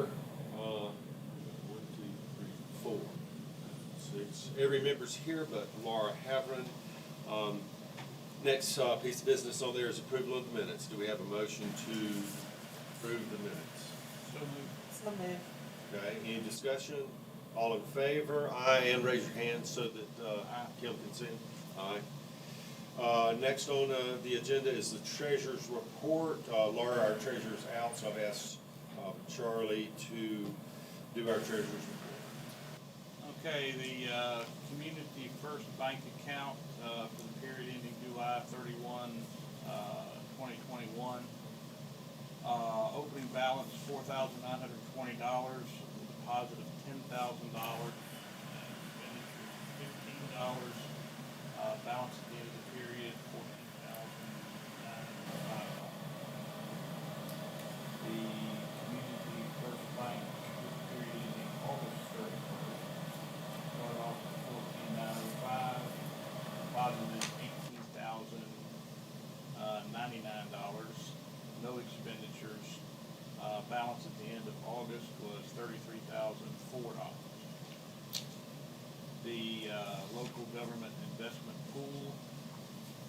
1, 2, 3, 4, 6. Every member's here but Laura Havron. Next piece of business on there is approval of the minutes. Do we have a motion to approve the minutes? So moved. Okay, any discussion? All in favor? Aye, and raise your hand so that Kim can see. Aye. Next on the agenda is the treasurer's report. Laura, our treasurer's out, so I've asked Charlie to do our treasurer's report. Okay, the Community First Bank account for the period ending July 31, 2021. Opening balance $4,920, deposit of $10,000, expenditure $15, balance at the end of the period $14,905. The Community First Bank for the period ending August 31st started off with $14,905, deposited $18,099, no expenditures. Balance at the end of August was $33,004. The local government investment pool,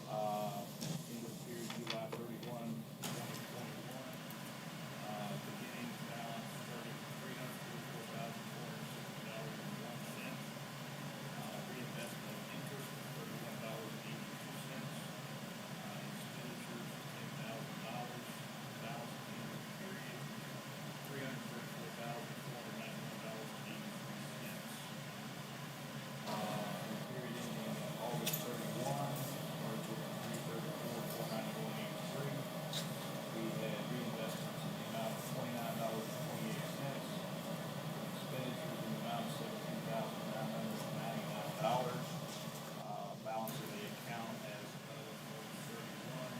end of the period July 31, 2021, beginning balance $344,460.01. Reinvestment of interest $31.82. Expenditures $10,000. Balance at the end of the period $334,491.83. Period ending August 31, started with $334,491.83. We had reinvestments in the amount of $29.28. Expenditures in the amount of $17,999. Balance in the account as of August 31,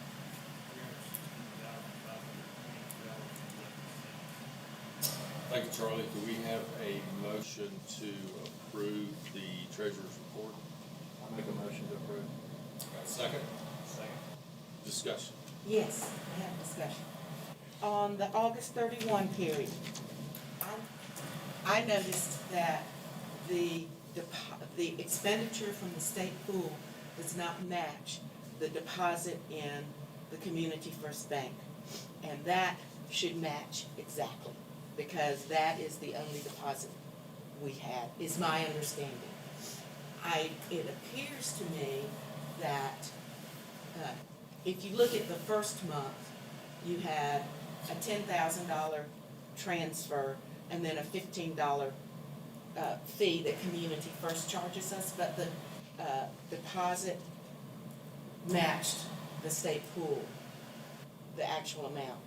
$316,522.11. Thank you, Charlie. Do we have a motion to approve the treasurer's report? I'll make a motion to approve. Second? Second. Discussion. Yes, I have discussion. On the August 31 period, I noticed that the expenditure from the state pool does not match the deposit in the Community First Bank. And that should match exactly, because that is the only deposit we had, is my understanding. It appears to me that if you look at the first month, you had a $10,000 transfer and then a $15 fee that Community First charges us, but the deposit matched the state pool, the actual amount.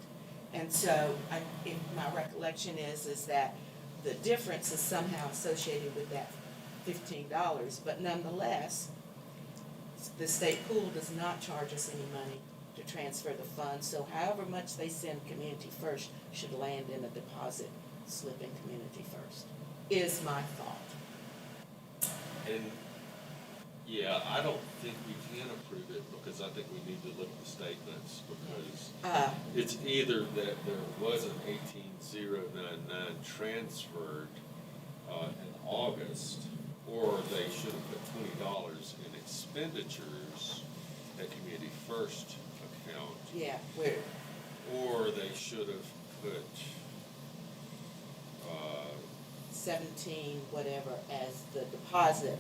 And so my recollection is that the difference is somehow associated with that $15, but nonetheless, the state pool does not charge us any money to transfer the funds, so however much they send Community First should land in a deposit slip in Community First, is my thought. And, yeah, I don't think we can approve it because I think we need to look at the statements because it's either that there was an 18,099 transferred in August, or they should have put $20 in expenditures at Community First account. Yeah, where, Or they should have put 17 whatever as the deposit.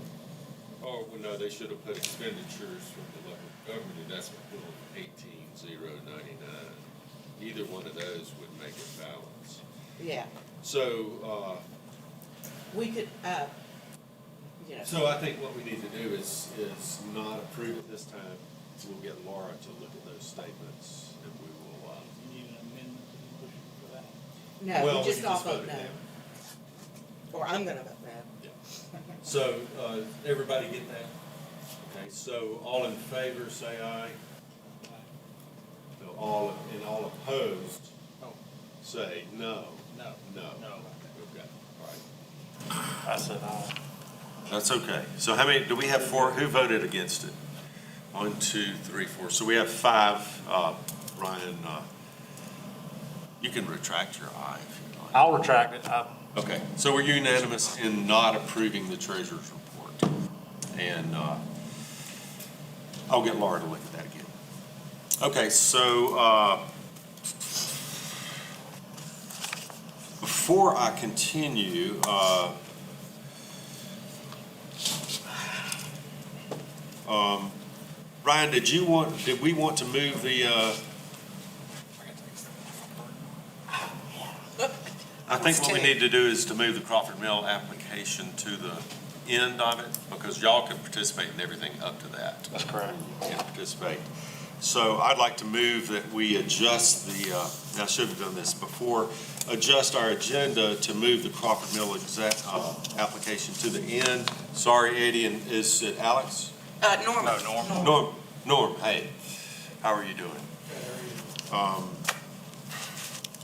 oh, well, no, they should have put expenditures from the local government investment pool of 18,099. Either one of those would make it balance. Yeah, So, we could, so I think what we need to do is not approve it this time. So we'll get Laura to look at those statements and we will, You need an amendment to the motion for that? no, well, we just can all vote it no. down. Or I'm gonna vote no. Yeah. So, everybody get that? Okay, so all in favor, say aye. No, all opposed, Oh, say no. no. No. No. Okay, all right. I said aye. That's okay. So how many, do we have four? Who voted against it? 1, 2, 3, 4. So we have 5. Ryan, you can retract your aye if you like. I'll retract it. Okay, so we're unanimous in not approving the treasurer's report. And I'll get Laura to look at that again. Okay, so before I continue, Ryan, did we want to move the, I think what we need to do is to move the Crawford Mill application to the end of it, because y'all can participate in everything up to that. That's correct. You can participate. So I'd like to move that we adjust the, I should have done this before, adjust our agenda to move the Crawford Mill application to the end. Sorry, Eddie, and is it Alex? Norm. No, Norm. Norm, hey, how are you doing?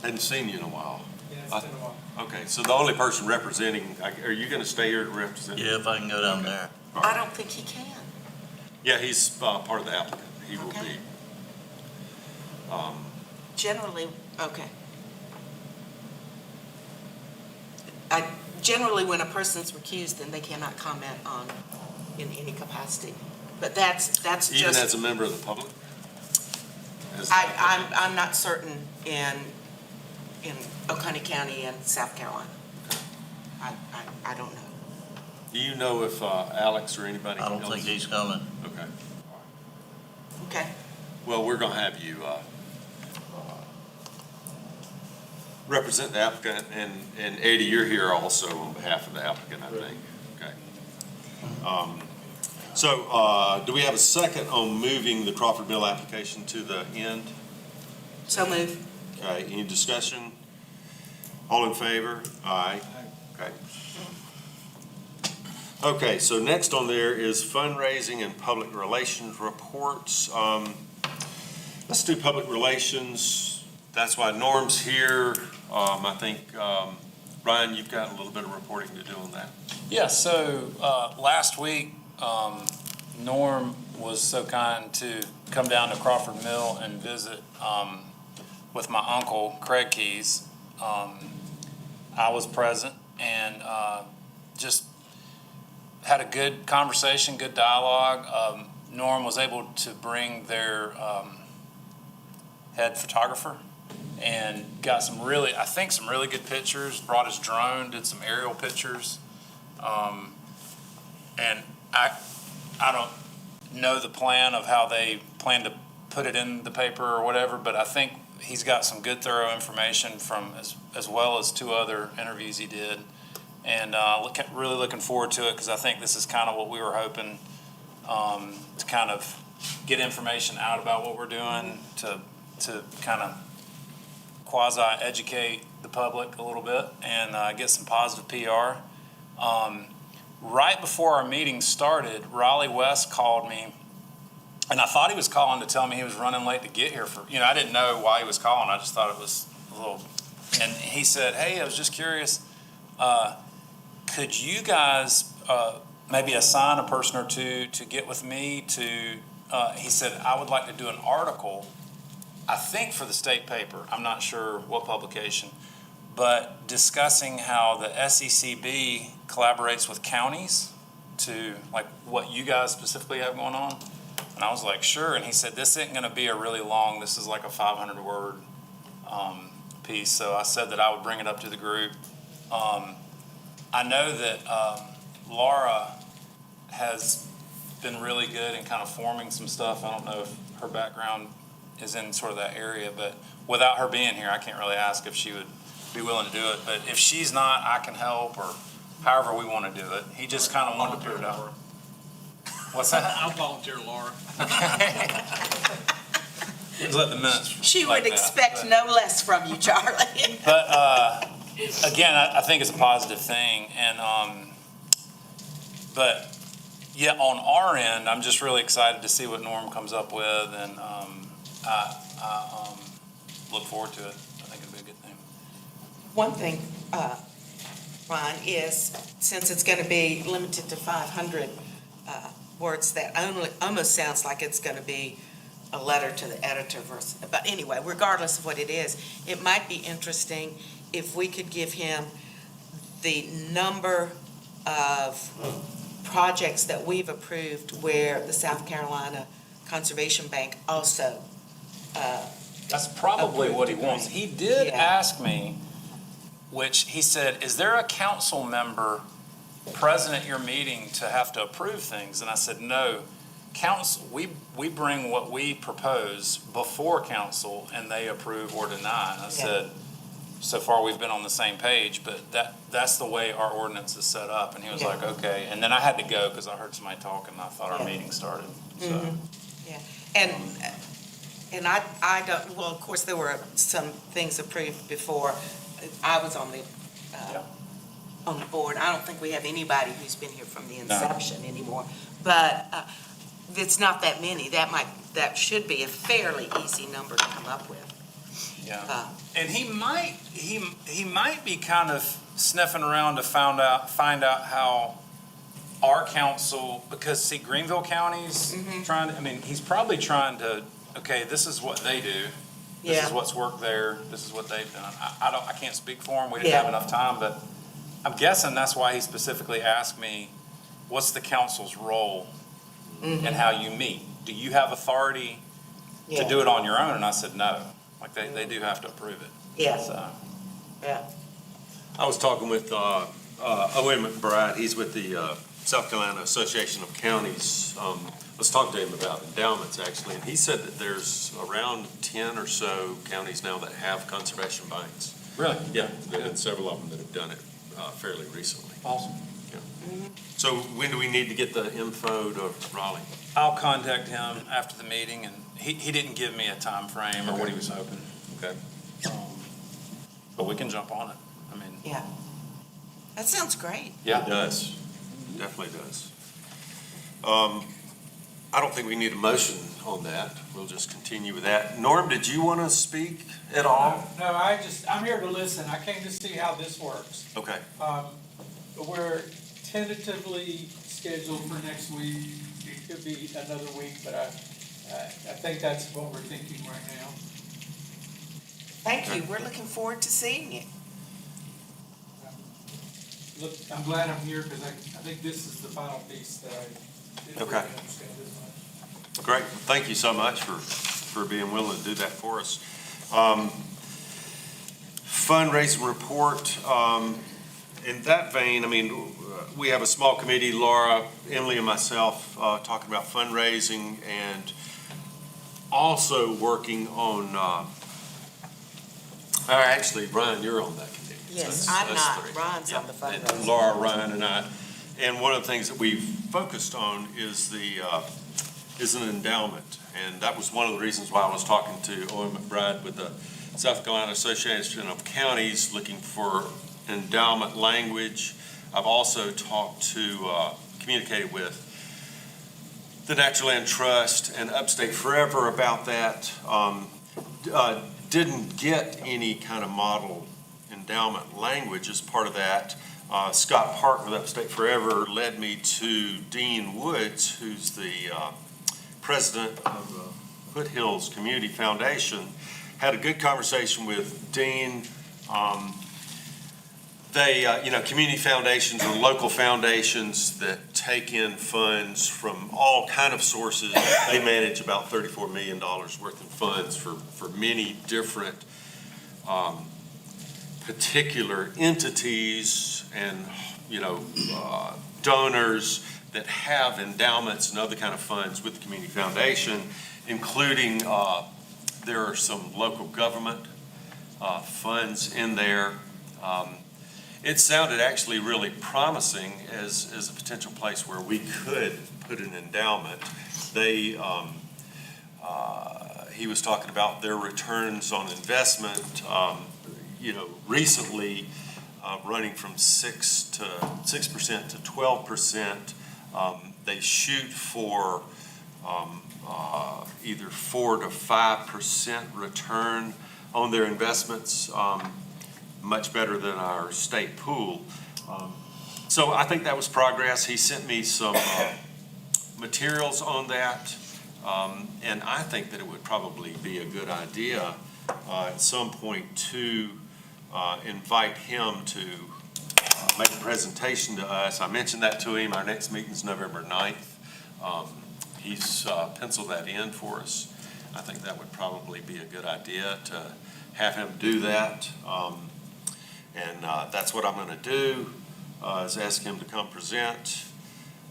Hadn't seen you in a while. Yeah, it's been a while. Okay, so the only person representing, are you gonna stay here to represent? Yeah, if I can go down there. I don't think he can. Yeah, he's part of the applicant. He will Okay. be. Generally, okay. Generally, when a person's recused, then they cannot comment on, in any capacity. But that's just. Even as a member of the public? As- I'm not certain in Oconee County and South Carolina. I don't know. Do you know if Alex or anybody I else? don't think he's coming. Okay. Okay. Well, we're gonna have you represent the applicant, and Eddie, you're here also on behalf of the applicant, I think. Okay. So, do we have a second on moving the Crawford Mill application to the end? So move. Okay, any discussion? All in favor? Aye. Okay. Okay, so next on there is fundraising and public relations reports. Let's do public relations. That's why Norm's here. I think, Ryan, you've got a little bit of reporting to do on that. Yeah, so last week, Norm was so kind to come down to Crawford Mill and visit with my uncle, Craig Keys. I was present and just had a good conversation, good dialogue. Norm was able to bring their head photographer and got some really good pictures, brought his drone, did some aerial pictures. And I don't know the plan of how they plan to put it in the paper or whatever, but I think he's got some good thorough information from as well as 2 other interviews he did. And really looking forward to it, because I think this is kind of what we were hoping, to kind of get information out about what we're doing, to kind of quasi-educate the public a little bit and get some positive PR. Right before our meeting started, Raleigh West called me, and I thought he was calling to tell me he was running late to get here I didn't know why he was calling. I just thought it was a little, and he said, hey, I was just curious, could you guys maybe assign a person or two to get with me to, he said, I would like to do an article, I think for the state paper, I'm not sure what publication, but discussing how the SECB collaborates with counties to, like, what you guys specifically have going on. And I was like, sure. And he said, this isn't going to be a really long, this is like a 500-word piece. So I said that I would bring it up to the group. I know that Laura has been really good in kind of forming some stuff. I don't know if her background is in sort of that area, but without her being here, I can't really ask if she would be willing to do it. But if she's not, I can help, or however we want to do it. He just kind of wanted to put it out. What's that? I'll volunteer, Laura. Just let the minutes. She like would that. expect But- no less from you, Charlie. But again, I think it's a positive thing, and but yeah, on our end, I'm just really excited to see what Norm comes up with, and I look forward to it. I think it'll be a good thing. One thing, Ron, is since it's going to be limited to 500 words, that almost sounds like it's going to be a letter to the editor versus, but anyway, regardless of what it is, it might be interesting if we could give him the number of projects that we've approved where the South Carolina Conservation Bank also, That's probably what he wants. He did Yeah. ask me, which he said, is there a council member present at your meeting to have to approve things? And I said, no. Council, we bring what we propose before council and they approve or deny. And I said, so far we've been on the same page, but that's the way our ordinance is set up. And he was Yeah. like, okay. And then I had to go because I heard somebody talking and I thought our Yeah. meeting started. So. Mhm. And I don't, well, of course, there were some things approved before I was on the, Yeah. on the board. I don't think we have anybody who's been here from the inception anymore. But it's not that many. That should be a fairly easy number to come up with. Yeah. And he might be kind of sniffing around to find out how our council, because see, Greenville County's he's probably trying to, okay, this is what they do. This Yeah. is what's worked there. This is what they've done. I can't speak for him. We didn't have enough time, but I'm guessing that's why he specifically asked me, what's the council's role and how you meet? Do you have authority to do it on your own? And I said, no. Like they do have to approve it. Yeah. So. Yeah. I was talking with Owen McBride, he's with the South Carolina Association of Counties. I was talking to him about endowments, actually, and he said that there's around 10 or so counties now that have conservation banks. Really? Yeah, and several of them that have done it fairly recently. Awesome. Yeah. So when do we need to get the info to Raleigh? I'll contact him after the meeting, and he didn't give me a time frame or what he was hoping. Okay. But we can jump on it. I mean, Yeah. That sounds great. It yeah. does, definitely does. I don't think we need a motion on that. We'll just continue with that. Norm, did you want to speak at all? No, I'm here to listen. I came to see how this works. Okay. We're tentatively scheduled for next week. It could be another week, but I think that's what we're thinking right now. Thank you. We're looking forward to seeing it. Look, I'm glad I'm here because I think this is the final piece that I didn't Okay. really understand as much. Great. Thank you so much for being willing to do that for us. Fundraising report. In that vein, I mean, we have a small committee, Laura, Emily, and myself, talking about fundraising and also working on, actually, Ryan, you're on that committee. Yes, So I'm that's not. three. Ron's on the And fundraising. Laura, Ryan, and I. And one of the things that we've focused on is is an endowment. And that was one of the reasons why I was talking to Owen McBride with the South Carolina Association of Counties looking for endowment language. I've also communicated with the Natural Land Trust and Upstate Forever about that. Didn't get any kind of model endowment language as part of that. Scott Park with Upstate Forever led me to Dean Woods, who's the president of the Foothills Community Foundation. Had a good conversation with Dean. Community foundations are local foundations that take in funds from all kind of sources. They manage about $34 million worth of funds for many different particular entities and, donors that have endowments and other kind of funds with the community foundation, including there are some local government funds in there. It sounded actually really promising as a potential place where we could put an endowment. He was talking about their returns on investment, recently running from 6% to 12%. They shoot for either 4 to 5% return on their investments, much better than our state pool. So I think that was progress. He sent me some materials on that, and I think that it would probably be a good idea at some point to invite him to make a presentation to us. I mentioned that to him. Our next meeting's November 9th. He's penciled that in for us. I think that would probably be a good idea to have him do that. And that's what I'm going to do, is ask him to come present.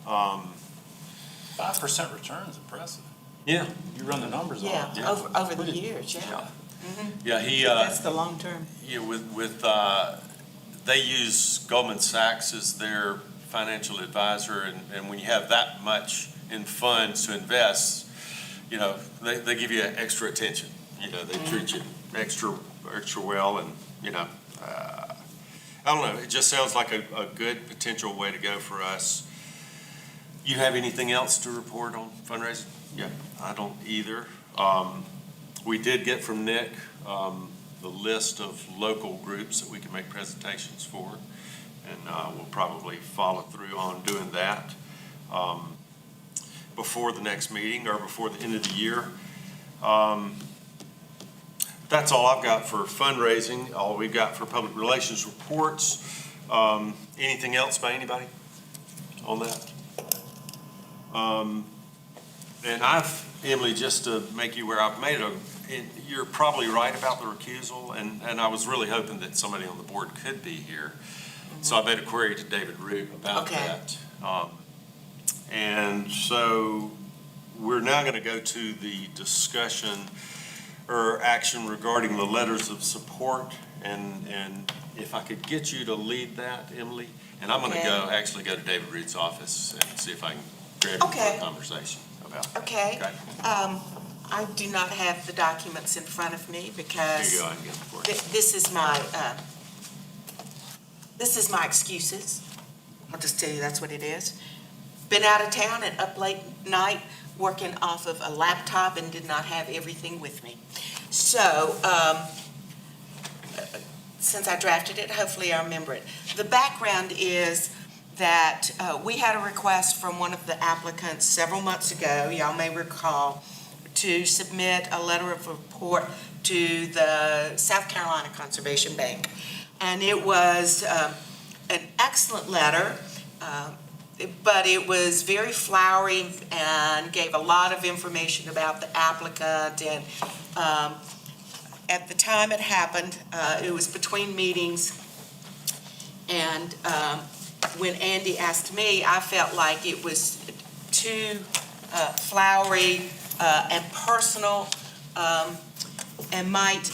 5% return is impressive. Yeah. You run the numbers on it. Yeah, over the years, yeah. Yeah, he, That's the long term. yeah, they use Goldman Sachs as their financial advisor, and when you have that much in funds to invest, you know, they give you extra attention. You know, they treat you extra well, and, you know, I don't know, it just sounds like a good potential way to go for us. You have anything else to report on fundraising? Yeah, I don't either. We did get from Nick the list of local groups that we can make presentations for, and we'll probably follow through on doing that before the next meeting or before the end of the year. That's all I've got for fundraising, all we've got for public relations reports. Anything else by anybody on that? And Emily, just to make you aware, I've made you're probably right about the recusal, and I was really hoping that somebody on the board could be here. So I made a query to David Root about that. And so we're now going to go to the discussion or action regarding the letters of support, and if I could get you to lead that, Emily, and I'm going to actually go to David Root's office and see if I can grab you for a conversation about that. Okay. I do not have the documents in front of me because Here you go, I can get them for you. this is my excuses. I'll just tell you that's what it is. Been out of town and up late night working off of a laptop and did not have everything with me. So, since I drafted it, hopefully I remember it. The background is that we had a request from one of the applicants several months ago, y'all may recall, to submit a letter of report to the South Carolina Conservation Bank. And it was an excellent letter, but it was very flowery and gave a lot of information about the applicant. And at the time it happened, it was between meetings, and when Andy asked me, I felt like it was too flowery and personal, and might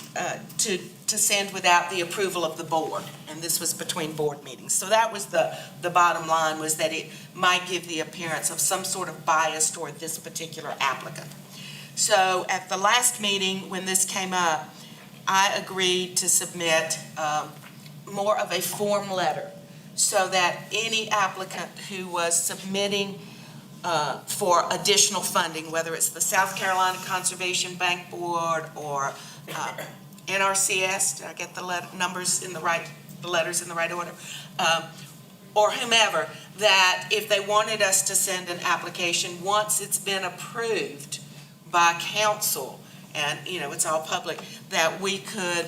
to send without the approval of the board. And this was between board meetings. So that was the bottom line, was that it might give the appearance of some sort of bias toward this particular applicant. So at the last meeting, when this came up, I agreed to submit more of a form letter so that any applicant who was submitting for additional funding, whether it's the South Carolina Conservation Bank Board or NRCS, did I get the letters in the right order? Or whomever, that if they wanted us to send an application, once it's been approved by council, and it's all public, that we could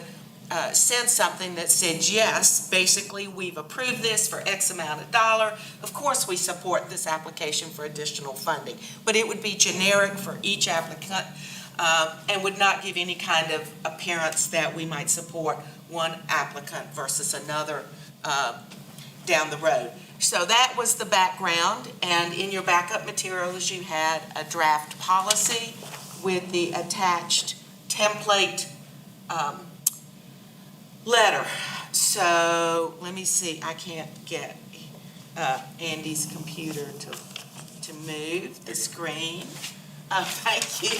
send something that said, yes, basically we've approved this for X amount of dollar. Of course we support this application for additional funding, but it would be generic for each applicant and would not give any kind of appearance that we might support one applicant versus another down the road. So that was the background, and in your backup materials you had a draft policy with the attached template letter. So let me see, I can't get Andy's computer to move the screen. Thank you.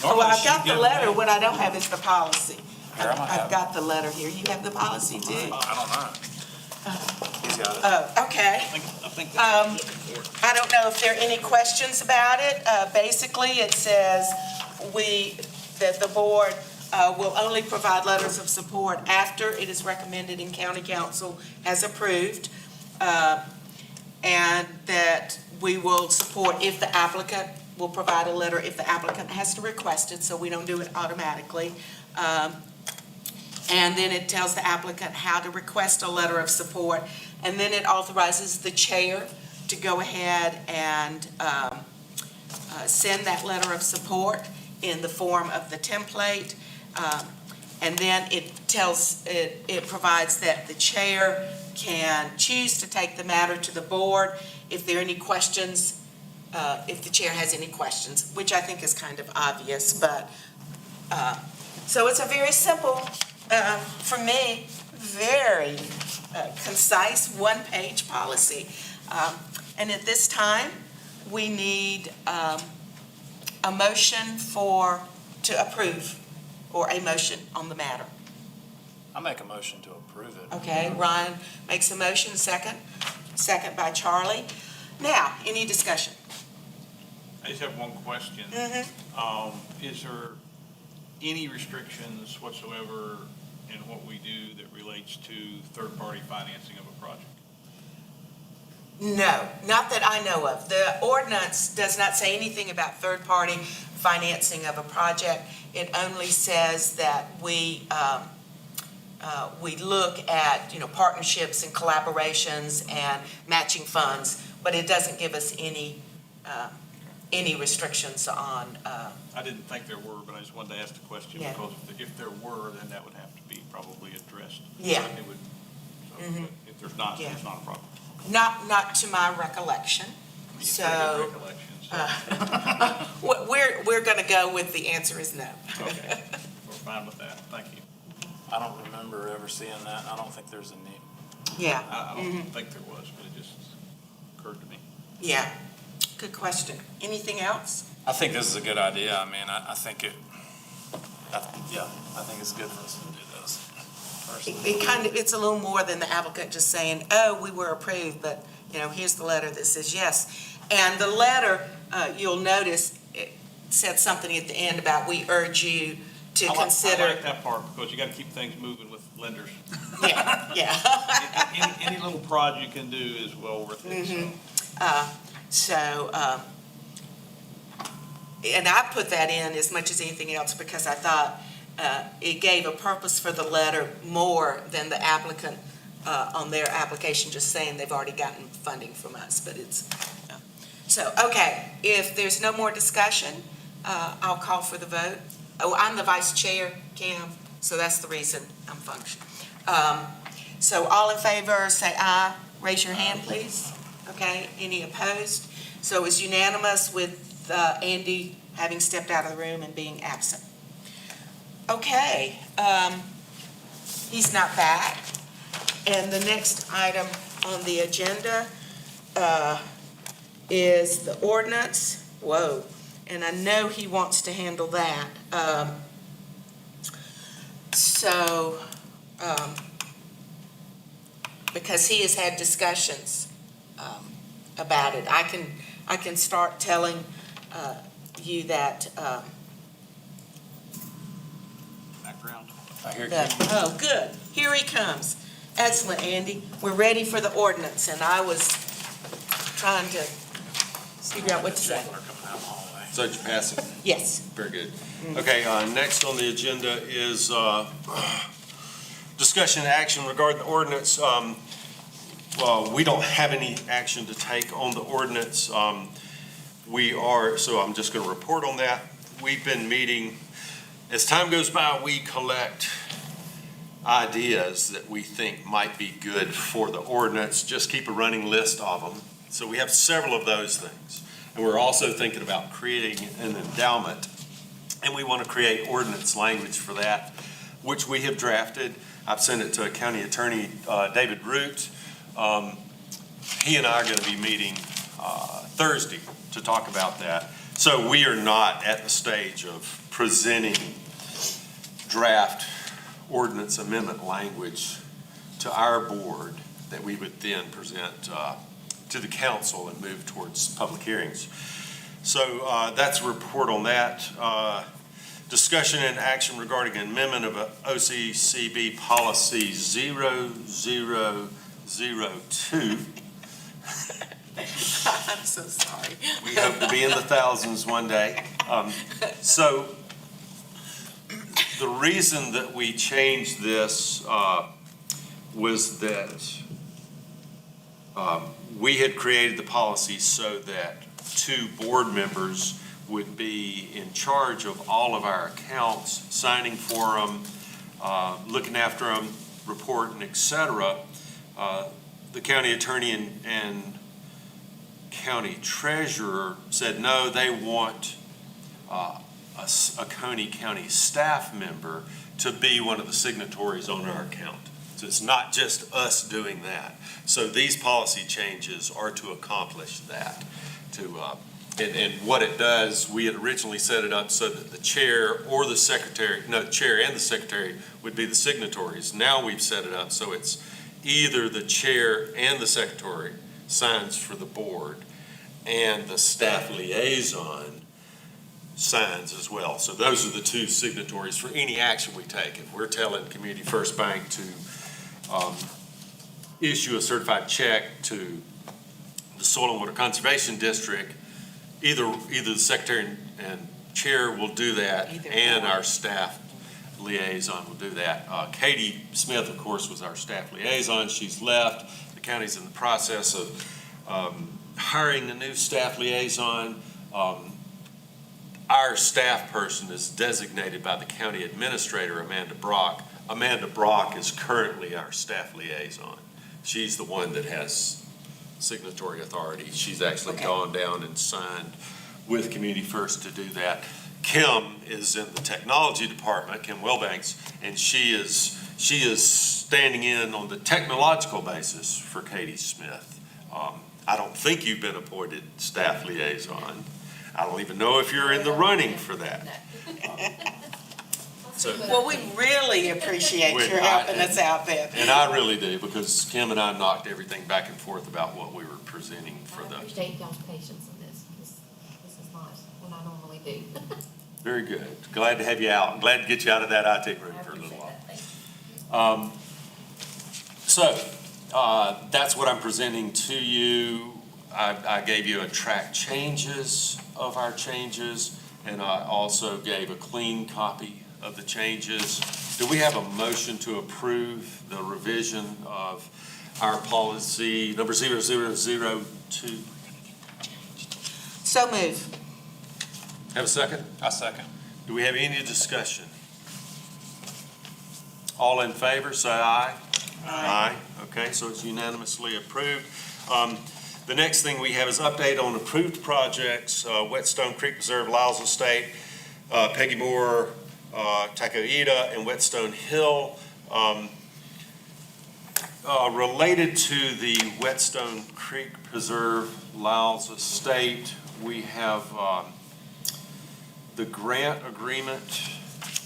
Well, I've got the letter. What I don't have is the policy. I've got the letter here. You have the policy too? I don't know. He's got it. Oh, okay. I don't know if there are any questions about it. Basically, it says that the board will only provide letters of support after it is recommended and county council has approved, and that we will support if the applicant will provide a letter if the applicant has to request it, so we don't do it automatically. And then it tells the applicant how to request a letter of support. And then it authorizes the chair to go ahead and send that letter of support in the form of the template. And then it provides that the chair can choose to take the matter to the board if there are any questions, if the chair has any questions, which I think is kind of obvious, but, so it's a very simple, for me, very concise, one-page policy. And at this time, we need a motion to approve, or a motion on the matter. I make a motion to approve it. Okay, Ryan makes a motion, second by Charlie. Now, any discussion? I just have one question. Is there any restrictions whatsoever in what we do that relates to third-party financing of a project? No, not that I know of. The ordinance does not say anything about third-party financing of a project. It only says that we look at, partnerships and collaborations and matching funds, but it doesn't give us any restrictions on. I didn't think there were, but I just wanted to ask the question, Yeah. because if there were, then that would have to be probably addressed. Yeah. It would, so, but if there's not, Yeah. it's not a problem. Not to my recollection. You So, said good recollection, so, we're going to go with the answer is no. okay, we're fine with that, thank you. I don't remember ever seeing that. I don't think there's a need. Yeah, I don't think there was, but it just occurred to me. yeah. Good question. Anything else? I think this is a good idea. I mean, I think I think it's good for us to do this. Personally. It's a little more than the applicant just saying, oh, we were approved, but, here's the letter that says yes. And the letter, you'll notice, it said something at the end about we urge you to consider. I like that part, because you got to keep things moving with lenders. Yeah. Any little prod you can do is well worth it, so. And I put that in as much as anything else because I thought it gave a purpose for the letter more than the applicant on their application just saying they've already gotten funding from us, but it's, so, okay, if there's no more discussion, I'll call for the vote. Oh, I'm the vice chair, Cam, so that's the reason I'm functioning. So all in favor, say aye. Raise your hand, please. Okay, any opposed? So it's unanimous with Andy having stepped out of the room and being absent. Okay, he's not back. And the next item on the agenda is the ordinance. Whoa, and I know he wants to handle that. Because he has had discussions about it. I can start telling you that. background. I hear Oh, good. Here he comes. Excellent, Andy. We're ready for the ordinance, and I was trying to figure out what to say. So did you pass it? Yes. Very good. Okay, next on the agenda is discussion and action regarding the ordinance. Well, we don't have any action to take on the ordinance. So I'm just going to report on that. We've been meeting, as time goes by, we collect ideas that we think might be good for the ordinance, just keep a running list of them. So we have several of those things. And we're also thinking about creating an endowment. And we want to create ordinance language for that, which we have drafted. I've sent it to County Attorney David Root. He and I are going to be meeting Thursday to talk about that. So we are not at the stage of presenting draft ordinance amendment language to our board that we would then present to the council and move towards public hearings. So that's a report on that. Discussion and action regarding amendment of OCCB policy 0002. I'm so sorry. We hope to be in the thousands one day. So The reason that we changed this was that we had created the policy so that 2 board members would be in charge of all of our accounts, signing for them, looking after them, reporting, et cetera. The county attorney and county treasurer said, no, they want a Coney County staff member to be one of the signatories on our account. So it's not just us doing that. So these policy changes are to accomplish that. And what it does, we had originally set it up so that the chair or the secretary, no, the chair and the secretary would be the signatories. Now we've set it up so it's either the chair and the secretary signs for the board, and the staff liaison signs as well. So those are the 2 signatories for any action we take. If we're telling Community First Bank to issue a certified check to the Soil and Water Conservation District, either the secretary and chair will do that, and our staff liaison will do that. Katie Smith, of course, was our staff liaison. She's left. The county's in the process of hiring a new staff liaison. Our staff person is designated by the county administrator, Amanda Brock. Amanda Brock is currently our staff liaison. She's the one that has signatory authority. She's actually gone down and signed with Community First to do that. Kim is in the technology department, Kim Wilbanks, and she is standing in on the technological basis for Katie Smith. I don't think you've been appointed staff liaison. I don't even know if you're in the running for that. Well, we really appreciate your helping us out there. And I really do, because Kim and I knocked everything back and forth about what we were presenting for I the. appreciate y'all's patience in this, because this is not what I normally do. Very good. Glad to have you out. Glad to get you out of that IT room for a little while. That's what I'm presenting to you. I gave you a track changes of our changes, and I also gave a clean copy of the changes. Do we have a motion to approve the revision of our policy number 0002? So move. Have a second? I second. Do we have any discussion? All in favor, say aye. Aye. Okay, so it's unanimously approved. The next thing we have is update on approved projects, Whetstone Creek Preserve, Lyles Estate, Peggy Moore, Tacoita, and Whetstone Hill. Related to the Whetstone Creek Preserve, Lyles Estate, we have the grant agreement.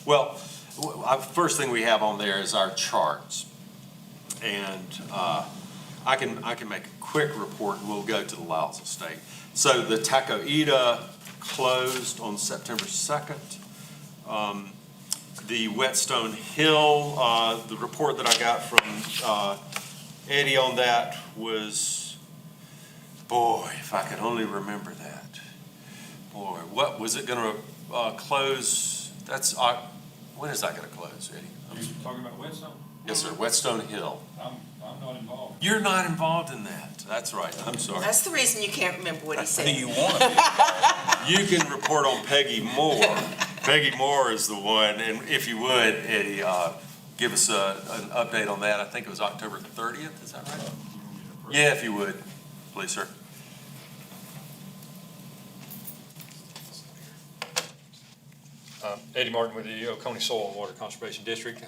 Well, first thing we have on there is our charts. And I can make a quick report, and we'll go to the Lyles Estate. So the Tacoita closed on September 2nd. The Whetstone Hill, the report that I got from Eddie on that was, boy, if I could only remember that. Boy, what was it going to close? That's when is that going to close, Eddie? You're talking about Whetstone? Yes, sir, Whetstone Hill. I'm not involved. You're not involved in that. That's right, I'm sorry. That's the reason you can't remember what he said. Do you want to? You can report on Peggy Moore. Peggy Moore is the one, and if you would, Eddie, give us an update on that. I think it was October 30th, is that right? Yeah, if you would, please, sir. Eddie Martin with the Oconee Soil and Water Conservation District.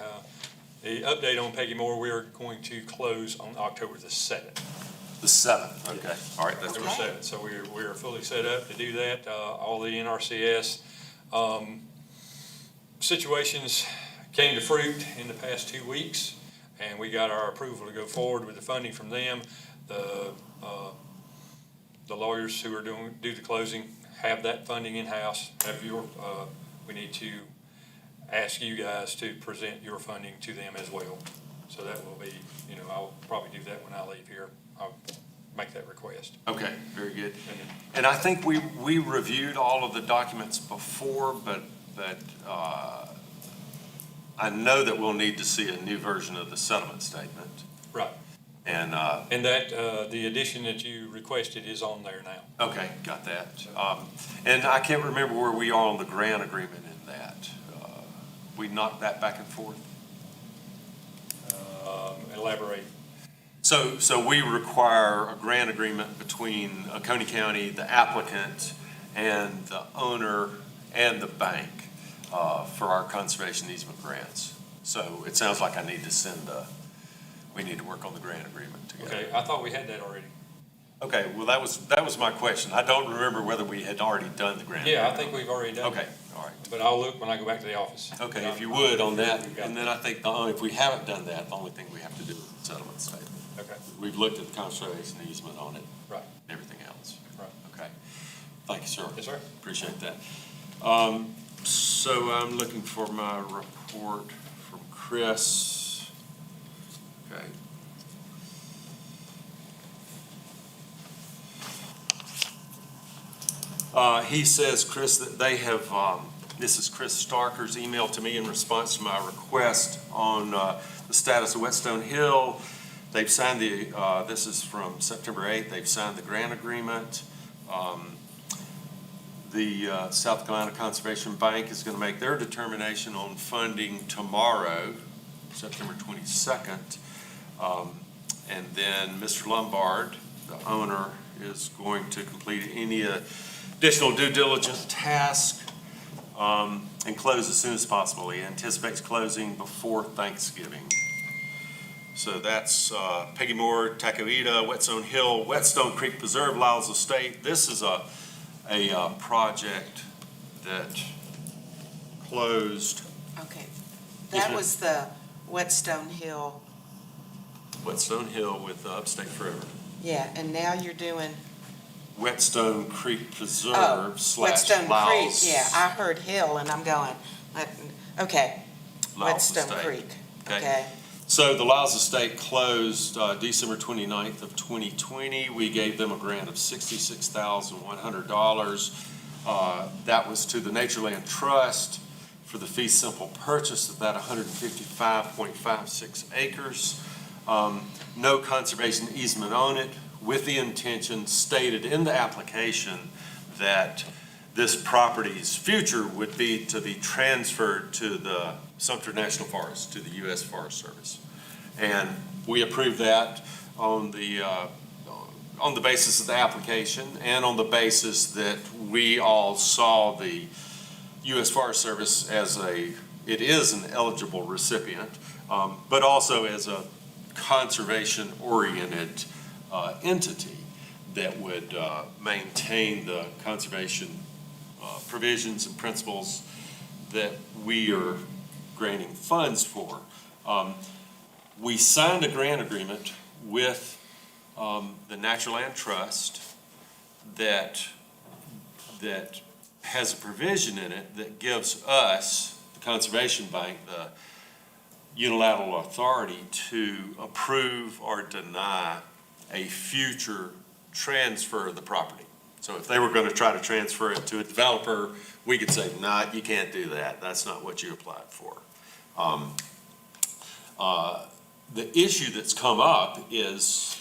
The update on Peggy Moore, we are going to close on October the 7th. The 7th, okay. All right, that's October right. 7th, so we are fully set up to do that. All the NRCS situations came to fruit in the past 2 weeks, and we got our approval to go forward with the funding from them. The lawyers who are do the closing have that funding in-house. We need to ask you guys to present your funding to them as well. So that will be, I'll probably do that when I leave here. I'll make that request. Okay, very good. And I think we reviewed all of the documents before, but I know that we'll need to see a new version of the settlement statement. Right. And, And that, the addition that you requested is on there now. okay, got that. And I can't remember where we are on the grant agreement in that. We knocked that back and forth. Elaborate. So we require a grant agreement between Oconee County, the applicant, and the owner and the bank for our conservation easement grants. So it sounds like I need to we need to work on the grant agreement together. Okay, I thought we had that already. Okay, well, that was my question. I don't remember whether we had already done the grant. Yeah, I think we've already done it. Okay, all right. But I'll look when I go back to the office. Okay, if you would on that, and then I think if we haven't done that, the only thing we have to do is the settlement statement. Okay, We've looked at the conservation easement on it, right, and everything else. right. Okay. Thank you, sir. Yes, sir. Appreciate that. So I'm looking for my report from Chris. Okay. He says, Chris, that they have, this is Chris Starker's email to me in response to my request on the status of Whetstone Hill. They've signed this is from September 8th, they've signed the grant agreement. The South Carolina Conservation Bank is going to make their determination on funding tomorrow, September 22nd. And then Mr. Lombard, the owner, is going to complete any additional due diligence task and close as soon as possible. He anticipates closing before Thanksgiving. So that's Peggy Moore, Tacoita, Whetstone Hill, Whetstone Creek Preserve, Lyles Estate. This is a project that closed. Okay. Yes, That ma'am. was the Whetstone Hill, Whetstone Hill with Upstate Forever. yeah, and now you're doing, Whetstone Creek oh, Preserve slash Whetstone Creek, Lyles. yeah, I heard Hill and I'm going, okay, Lyles Whetstone Estate. Creek, Okay. okay. So the Lyles Estate closed December 29th of 2020. We gave them a grant of $66,100. That was to the Natureland Trust for the fee simple purchase of that 155.56 acres. No conservation easement on it, with the intention stated in the application that this property's future would be to be transferred to the Sumter National Forest, to the U.S. Forest Service. And we approved that on the basis of the application and on the basis that we all saw the U.S. Forest Service as it is an eligible recipient, but also as a conservation-oriented entity that would maintain the conservation provisions and principles that we are granting funds for. We signed a grant agreement with the Natureland Trust that has a provision in it that gives us, the Conservation Bank, the unilateral authority to approve or deny a future transfer of the property. So if they were going to try to transfer it to a developer, we could say, nah, you can't do that. That's not what you applied for. The issue that's come up is.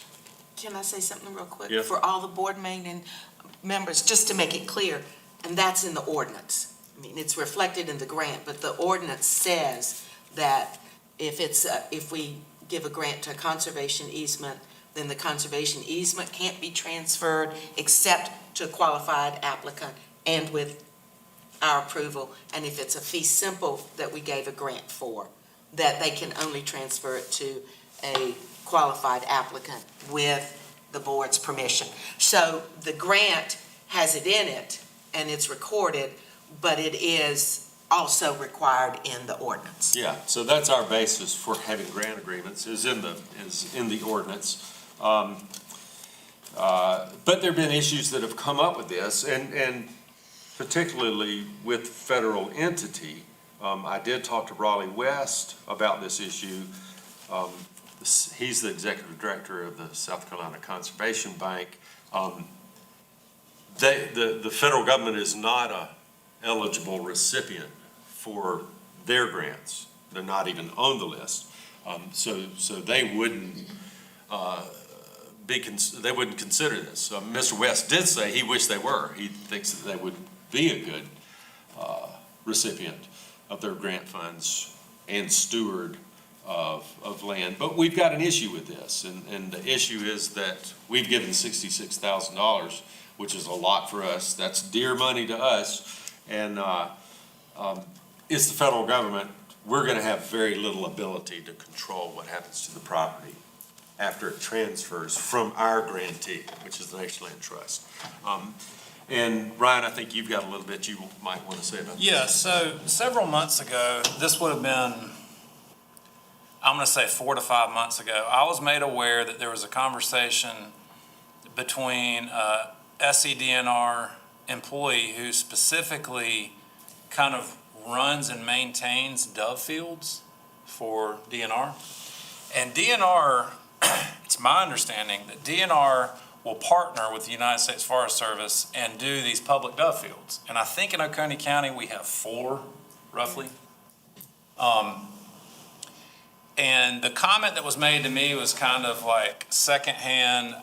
Can I say something real quick? Yeah. For all the board members, just to make it clear, and that's in the ordinance. I mean, it's reflected in the grant, but the ordinance says that if we give a grant to a conservation easement, then the conservation easement can't be transferred except to a qualified applicant and with our approval. And if it's a fee simple that we gave a grant for, that they can only transfer it to a qualified applicant with the board's permission. So the grant has it in it and it's recorded, but it is also required in the ordinance. Yeah, so that's our basis for having grant agreements, is in the ordinance. But there have been issues that have come up with this, and particularly with federal entity. I did talk to Raleigh West about this issue. He's the executive director of the South Carolina Conservation Bank. The federal government is not a eligible recipient for their grants. They're not even on the list. So they wouldn't they wouldn't consider this. Mr. West did say he wished they were. He thinks that they would be a good recipient of their grant funds and steward of land. But we've got an issue with this, and the issue is that we've given $66,000, which is a lot for us. That's dear money to us, and it's the federal government. We're going to have very little ability to control what happens to the property after it transfers from our grantee, which is the National Land Trust. And Ryan, I think you've got a little bit you might want to say about this. Yeah, so several months ago, this would have been, I'm going to say 4 to 5 months ago, I was made aware that there was a conversation between a SCDNR employee who specifically kind of runs and maintains dove fields for DNR. And DNR, it's my understanding that DNR will partner with the United States Forest Service and do these public dove fields. And I think in Oconee County, we have 4, roughly. And the comment that was made to me was kind of like secondhand,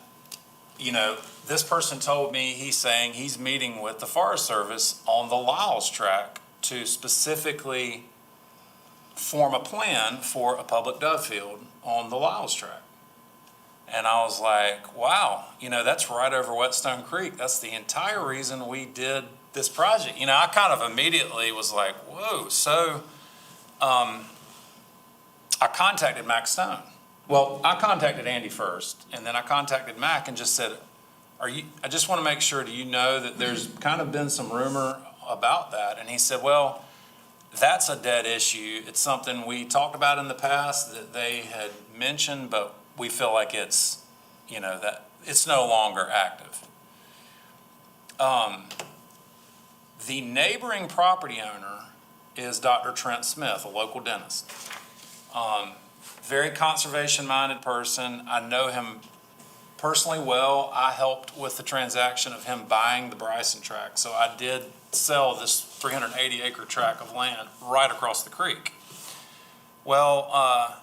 you know, this person told me, he's saying he's meeting with the Forest Service on the Lyles tract to specifically form a plan for a public dove field on the Lyles tract. And I was like, wow, you know, that's right over Whetstone Creek. That's the entire reason we did this project. You know, I kind of immediately was like, whoa. So I contacted Mac Stone. Well, I contacted Andy first, and then I contacted Mac and just said, I just want to make sure, do you know that there's kind of been some rumor about that? And he said, well, that's a dead issue. It's something we talked about in the past that they had mentioned, but we feel like it's, you know, that it's no longer active. The neighboring property owner is Dr. Trent Smith, a local dentist. Very conservation-minded person. I know him personally well. I helped with the transaction of him buying the Bryson tract. So I did sell this 380-acre tract of land right across the creek. Well,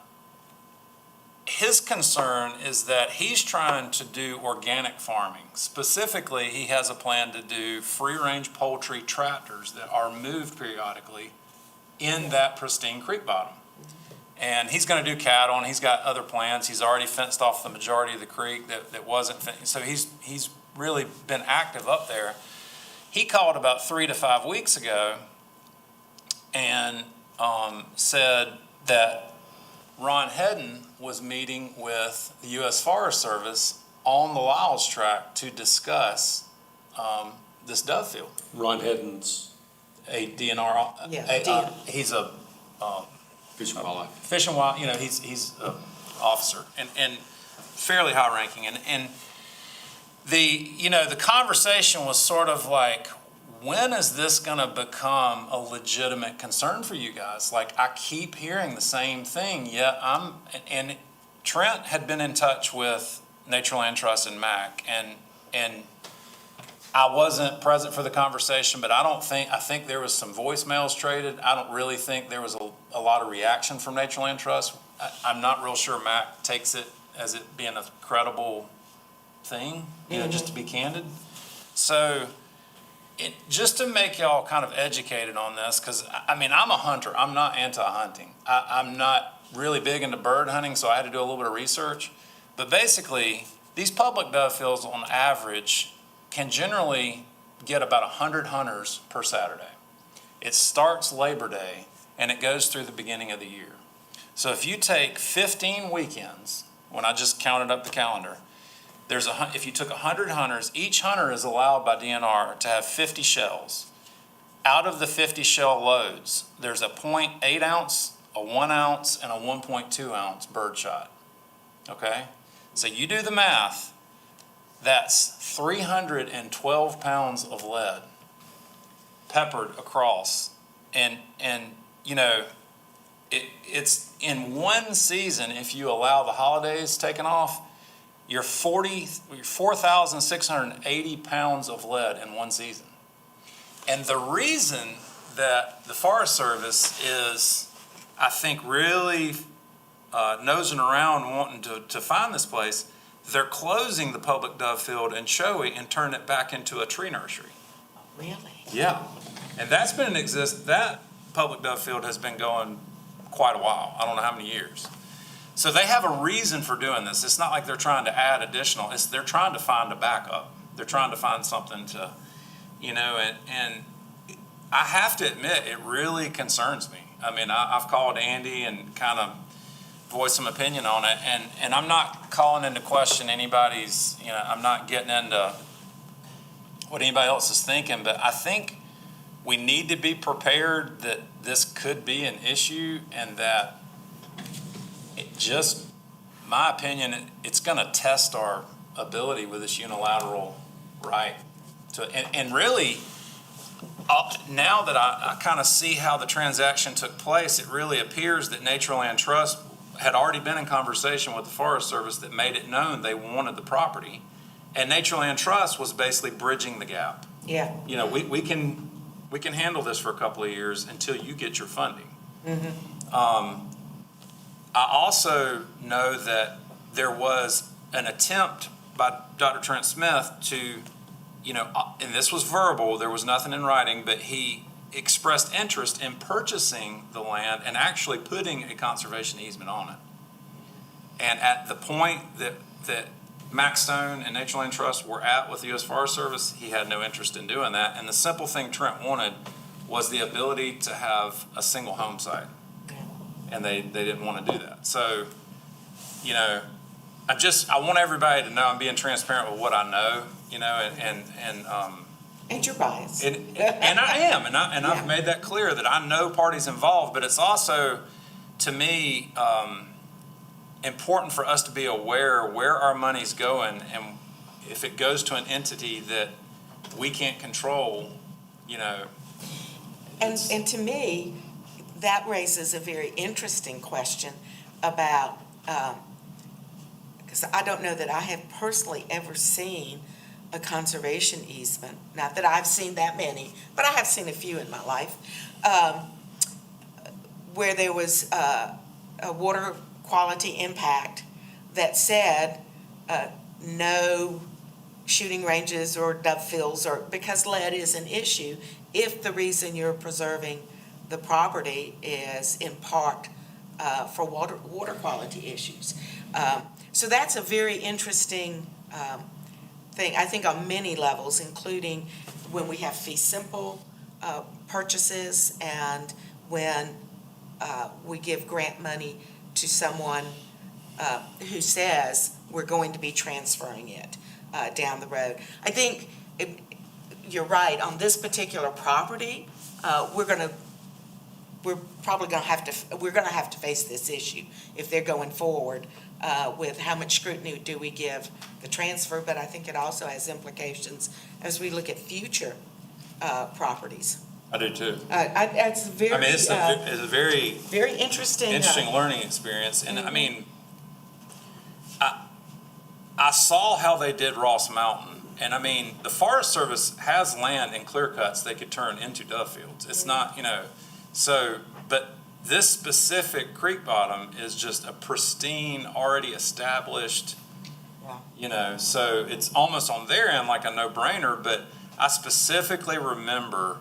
his concern is that he's trying to do organic farming. Specifically, he has a plan to do free-range poultry tractors that are moved periodically in that pristine creek bottom. And he's going to do cattle, and he's got other plans. He's already fenced off the majority of the creek that wasn't fenced. So he's really been active up there. He called about 3 to 5 weeks ago and said that Ron Hedden was meeting with the U.S. Forest Service on the Lyles tract to discuss this dove field. Ron Hedden's A DNR, Yeah, he's a Fish and Wildlife. Fish and Wild, you know, he's an officer and fairly high ranking. And the, you know, the conversation was sort of like, when is this going to become a legitimate concern for you guys? Like, I keep hearing the same thing, yet and Trent had been in touch with Nature Land Trust and MAC, and I wasn't present for the conversation, but I think there was some voicemails traded. I don't really think there was a lot of reaction from Nature Land Trust. I'm not real sure MAC takes it as it being a credible thing, you know, just to be candid. So just to make y'all kind of educated on this, because I mean, I'm a hunter. I'm not anti-hunting. I'm not really big into bird hunting, so I had to do a little bit of research. But basically, these public dove fields on average can generally get about 100 hunters per Saturday. It starts Labor Day and it goes through the beginning of the year. So if you take 15 weekends, when I just counted up the calendar, if you took 100 hunters, each hunter is allowed by DNR to have 50 shells. Out of the 50 shell loads, there's a 0.8 ounce, a 1 ounce, and a 1.2 ounce bird shot. Okay? So you do the math. That's 312 pounds of lead peppered across. And you know, it's in one season, if you allow the holidays taken off, you're 4,680 pounds of lead in one season. And the reason that the Forest Service is I think, really nosing around wanting to find this place, they're closing the public dove field in Shoei and turning it back into a tree nursery. Really? Yeah. And that's been that public dove field has been going quite a while. I don't know how many years. So they have a reason for doing this. It's not like they're trying to add additional. They're trying to find a backup. They're trying to find something to, and I have to admit, it really concerns me. I mean, I've called Andy and kind of voiced some opinion on it, and I'm not calling into question anybody's, I'm not getting into what anybody else is thinking, but I think we need to be prepared that this could be an issue, and that my opinion, it's going to test our ability with this unilateral right. And really, now that I kind of see how the transaction took place, it really appears that Natureland Trust had already been in conversation with the Forest Service that made it known they wanted the property. And Natureland Trust was basically bridging the gap. Yeah. We can handle this for a couple of years until you get your funding. I also know that there was an attempt by Dr. Trent Smith to, and this was verbal, there was nothing in writing, but he expressed interest in purchasing the land and actually putting a conservation easement on it. And at the point that Max Stone and Natureland Trust were at with the U.S. Forest Service, he had no interest in doing that. And the simple thing Trent wanted was the ability to have a single home site. And they didn't want to do that. So, I want everybody to know I'm being transparent with what I know, And you're biased. and I am, and I've made that clear that I know parties involved, but it's also, to me, important for us to be aware where our money's going, and if it goes to an entity that we can't control, And to me, that raises a very interesting question about, because I don't know that I have personally ever seen a conservation easement. Not that I've seen that many, but I have seen a few in my life, where there was a water quality impact that said no shooting ranges or dove fields, or because lead is an issue if the reason you're preserving the property is in part for water quality issues. So that's a very interesting thing, I think, on many levels, including when we have fee simple purchases, and when we give grant money to someone who says we're going to be transferring it down the road. I think you're right, on this particular property, we're probably going to have to face this issue if they're going forward with how much scrutiny do we give the transfer, but I think it also has implications as we look at future properties. I do too. It's very, it's a very very interesting learning experience, and I mean, I saw how they did Ross Mountain, and I mean, the Forest Service has land in clear cuts they could turn into dove fields. It's not, so, but this specific creek bottom is just a pristine, already established, so it's almost on their end like a no-brainer, but I specifically remember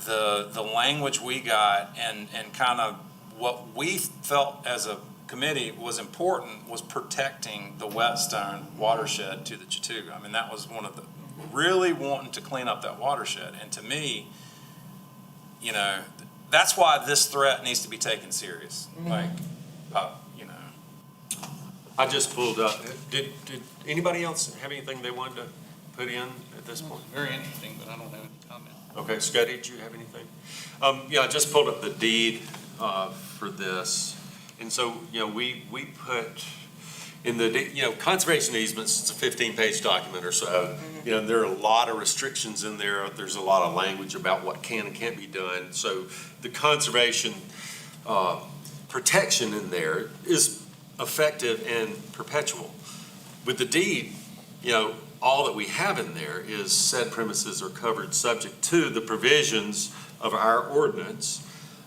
the language we got and kind of what we felt as a committee was important was protecting the Whetstone watershed to the Chattooga. I mean, that was one of the really wanting to clean up that watershed. And to me, that's why this threat needs to be taken serious. I just pulled up, did anybody else have anything they wanted to put in at this point? Very interesting, but I don't have any comment. Okay, Scotty, did you have anything? I just pulled up the deed for this. And so, we put in the, conservation easements, it's a 15-page document or so. There are a lot of restrictions in there. There's a lot of language about what can and can't be done. So the conservation protection in there is effective and perpetual. With the deed, all that we have in there is said premises are covered subject to the provisions of our ordinance.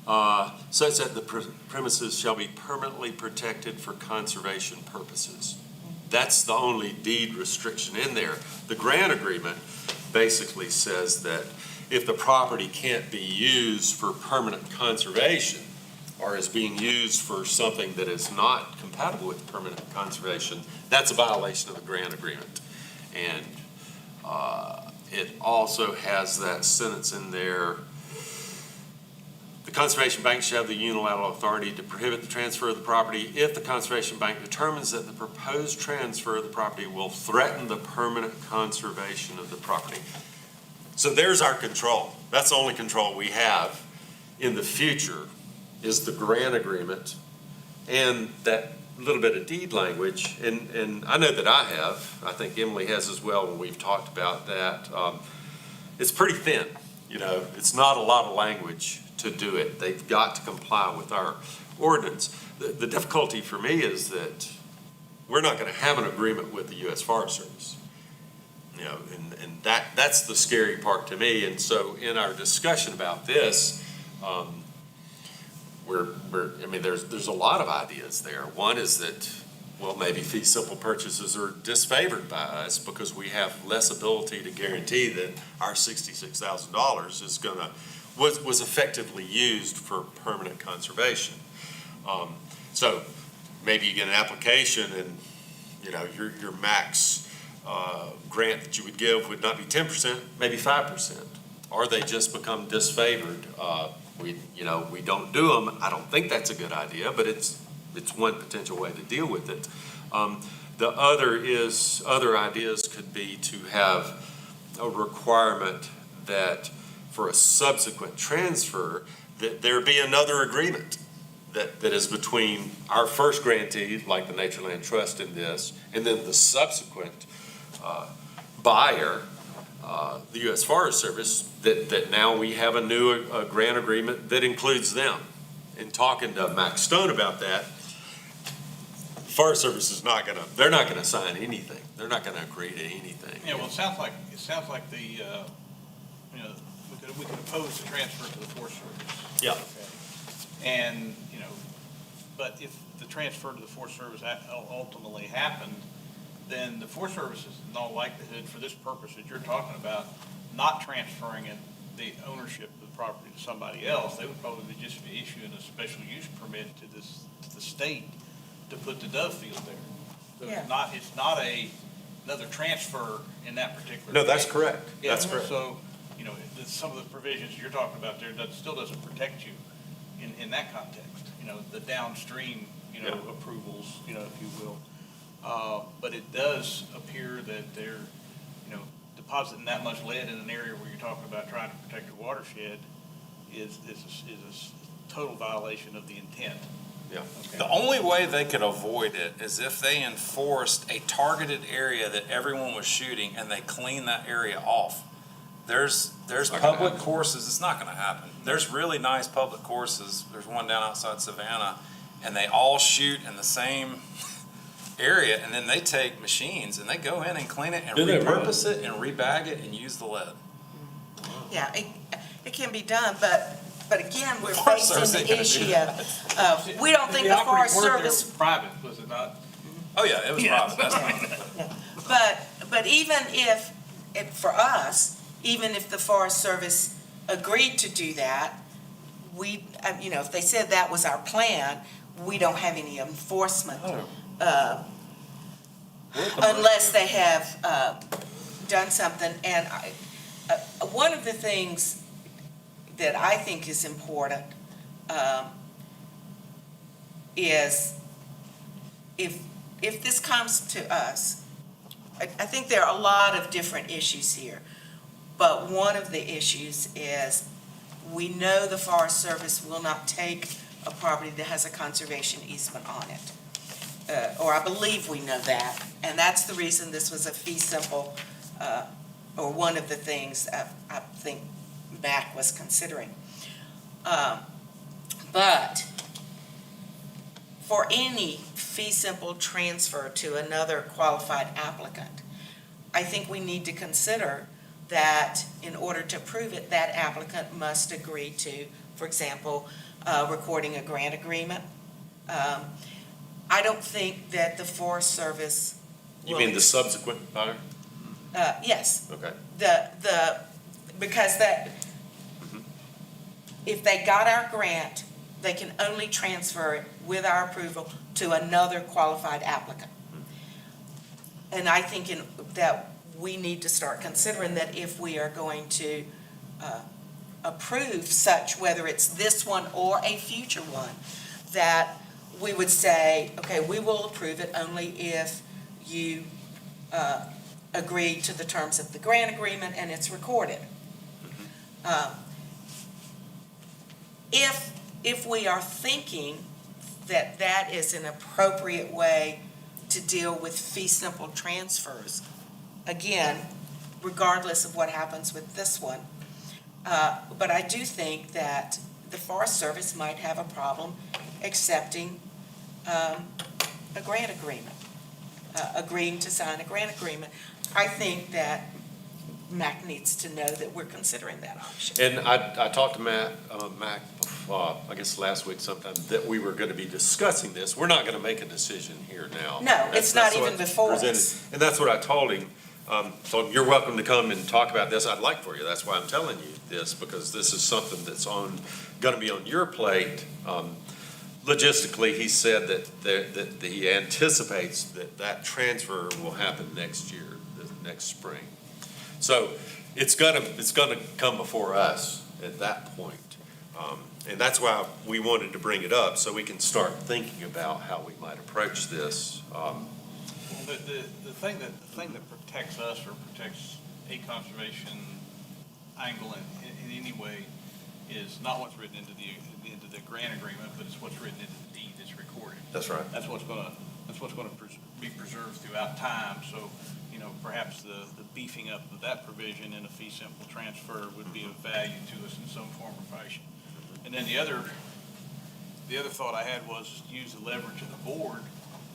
such that the premises shall be permanently protected for conservation purposes. That's the only deed restriction in there. The grant agreement basically says that if the property can't be used for permanent conservation or is being used for something that is not compatible with permanent conservation, that's a violation of the grant agreement. And it also has that sentence in there: the Conservation Bank shall have the unilateral authority to prohibit the transfer of the property if the Conservation Bank determines that the proposed transfer of the property will threaten the permanent conservation of the property. So there's our control. That's the only control we have in the future, is the grant agreement and that little bit of deed language. And I know that I think Emily has as well when we've talked about that. It's pretty thin, it's not a lot of language to do it. They've got to comply with our ordinance. The difficulty for me is that we're not going to have an agreement with the U.S. Forest Service. And that's the scary part to me. And so in our discussion about this, there's a lot of ideas there. One is that, well, maybe fee simple purchases are disfavored by us because we have less ability to guarantee that our $66,000 is was effectively used for permanent conservation. So maybe you get an application and, your max grant that you would give would not be 10%, maybe 5%, or they just become disfavored. We don't do them. I don't think that's a good idea, but it's one potential way to deal with it. The other ideas could be to have a requirement that for a subsequent transfer, that there be another agreement that is between our first grantee, like the Natureland Trust in this, and then the subsequent buyer, the U.S. Forest Service, that now we have a new grant agreement that includes them. In talking to Max Stone about that, Forest Service they're not gonna sign anything. They're not gonna agree to anything. Yeah, well, it sounds like the, we could oppose the transfer to the Forest Service. Yeah. Okay. And, but if the transfer to the Forest Service ultimately happened, then the Forest Service is in all likelihood, for this purpose that you're talking about, not transferring the ownership of the property to somebody else. They would probably just be issuing a special use permit to the state to put the dove field there. So Yeah. it's not another transfer in that particular No, that's case. correct. Yeah, That's correct. So, some of the provisions you're talking about there, that still doesn't protect you in that context. The downstream, Yeah. approvals, if you will. But it does appear that they're, depositing that much lead in an area where you're talking about trying to protect a watershed is a total violation of the intent. Yeah. Okay. The only way they could avoid it is if they enforced a targeted area that everyone was shooting and they clean that area off. There's not gonna public happen. courses, it's not gonna happen. There's really nice public courses. There's one down outside Savannah, and they all shoot in the same area, and then they take machines and they go in and clean it and Do they really? repurpose it and rebag it and use the lead. Yeah, it can be done, but again, we're Forest Service facing ain't the gonna do issue of, we don't think the Forest Service, Private, was it not? Oh, yeah, it was private, that's fine. but even if, for us, even if the Forest Service agreed to do that, if they said that was our plan, we don't have any enforcement. Unless they have done something. And one of the things that I think is important is if this comes to us, I think there are a lot of different issues here. But one of the issues is we know the Forest Service will not take a property that has a conservation easement on it. Or I believe we know that, and that's the reason this was a fee simple, or one of the things I think Mac was considering. But for any fee simple transfer to another qualified applicant, I think we need to consider that in order to prove it, that applicant must agree to for example, recording a grant agreement. I don't think that the Forest Service You will mean the subsequent buyer? Yes, Okay. because if they got our grant, they can only transfer it with our approval to another qualified applicant. And I think that we need to start considering that if we are going to approve such, whether it's this one or a future one, that we would say, okay, we will approve it only if you agree to the terms of the grant agreement and it's recorded. If we are thinking that that is an appropriate way to deal with fee simple transfers, again, regardless of what happens with this one, but I do think that the Forest Service might have a problem accepting a grant agreement, agreeing to sign a grant agreement. I think that Mac needs to know that we're considering that option. And I talked to Mac, I guess last week sometime, that we were gonna be discussing this. We're not gonna make a decision here now. No, it's not That's even what before presented. us. And that's what I told him. So you're welcome to come and talk about this. I'd like for you. That's why I'm telling you this, because this is something that's gonna be on your plate. Logistically, he said that he anticipates that transfer will happen next year, next spring. So it's gonna come before us at that point. And that's why we wanted to bring it up, so we can start thinking about how we might approach this. Well, the thing that protects us or protects a conservation angle in any way is not what's written into the grant agreement, but it's what's written into the deed that's recorded. That's right. That's what's gonna be preserved throughout time. So, perhaps the beefing up of that provision in a fee simple transfer would be of value to us in some form or fashion. And then the other thought I had was use the leverage of the board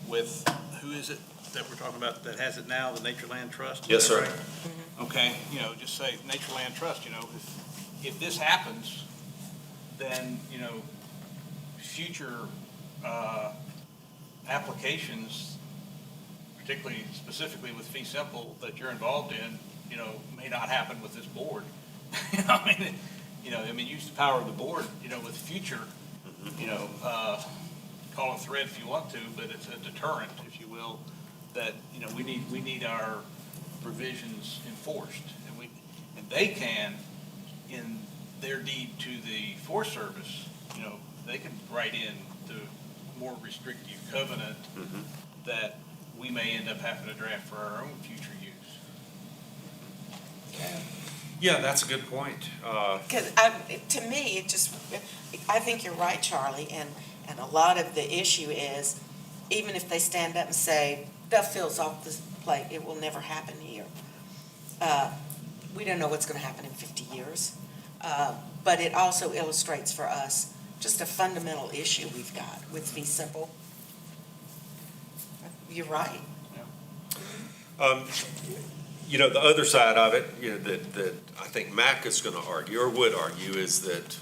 with, who is it that we're talking about that has it now, the Nature Land Trust? Yes, sir. Okay, just say Nature Land Trust, if this happens, then, future applications, particularly specifically with fee simple that you're involved in, may not happen with this board. Use the power of the board, with future, call it threat if you want to, but it's a deterrent, if you will, that, we need our provisions enforced. And they can, in their deed to the Forest Service, they can write in the more restrictive covenant that we may end up having to draft for our own future use. Yeah, that's a good point. Because to me, I think you're right, Charlie, and a lot of the issue is, even if they stand up and say, that feels off this plate, it will never happen here. We don't know what's going to happen in 50 years. But it also illustrates for us just a fundamental issue we've got with fee simple. You're right. The other side of it, that I think Mac is going to argue, or would argue, is that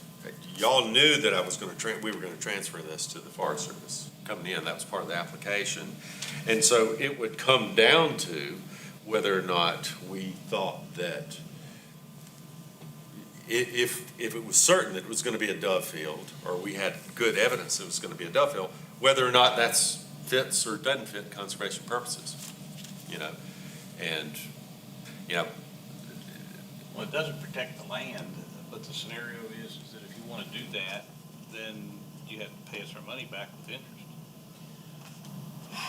y'all knew that we were going to transfer this to the Forest Service coming in. That was part of the application. And so it would come down to whether or not we thought that if it was certain that it was going to be a dove field, or we had good evidence it was going to be a dove field, whether or not that fits or doesn't fit conservation purposes, and Well, it doesn't protect the land, but the scenario is that if you want to do that, then you have to pay us our money back with interest.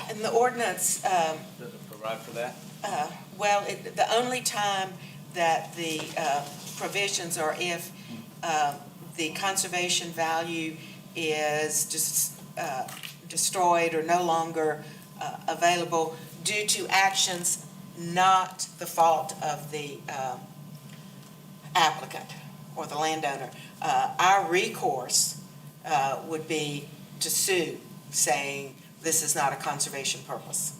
And the ordinance, Does it provide for that? the only time that the provisions are if the conservation value is just destroyed or no longer available due to actions not the fault of the applicant or the landowner. Our recourse would be to sue, saying this is not a conservation purpose.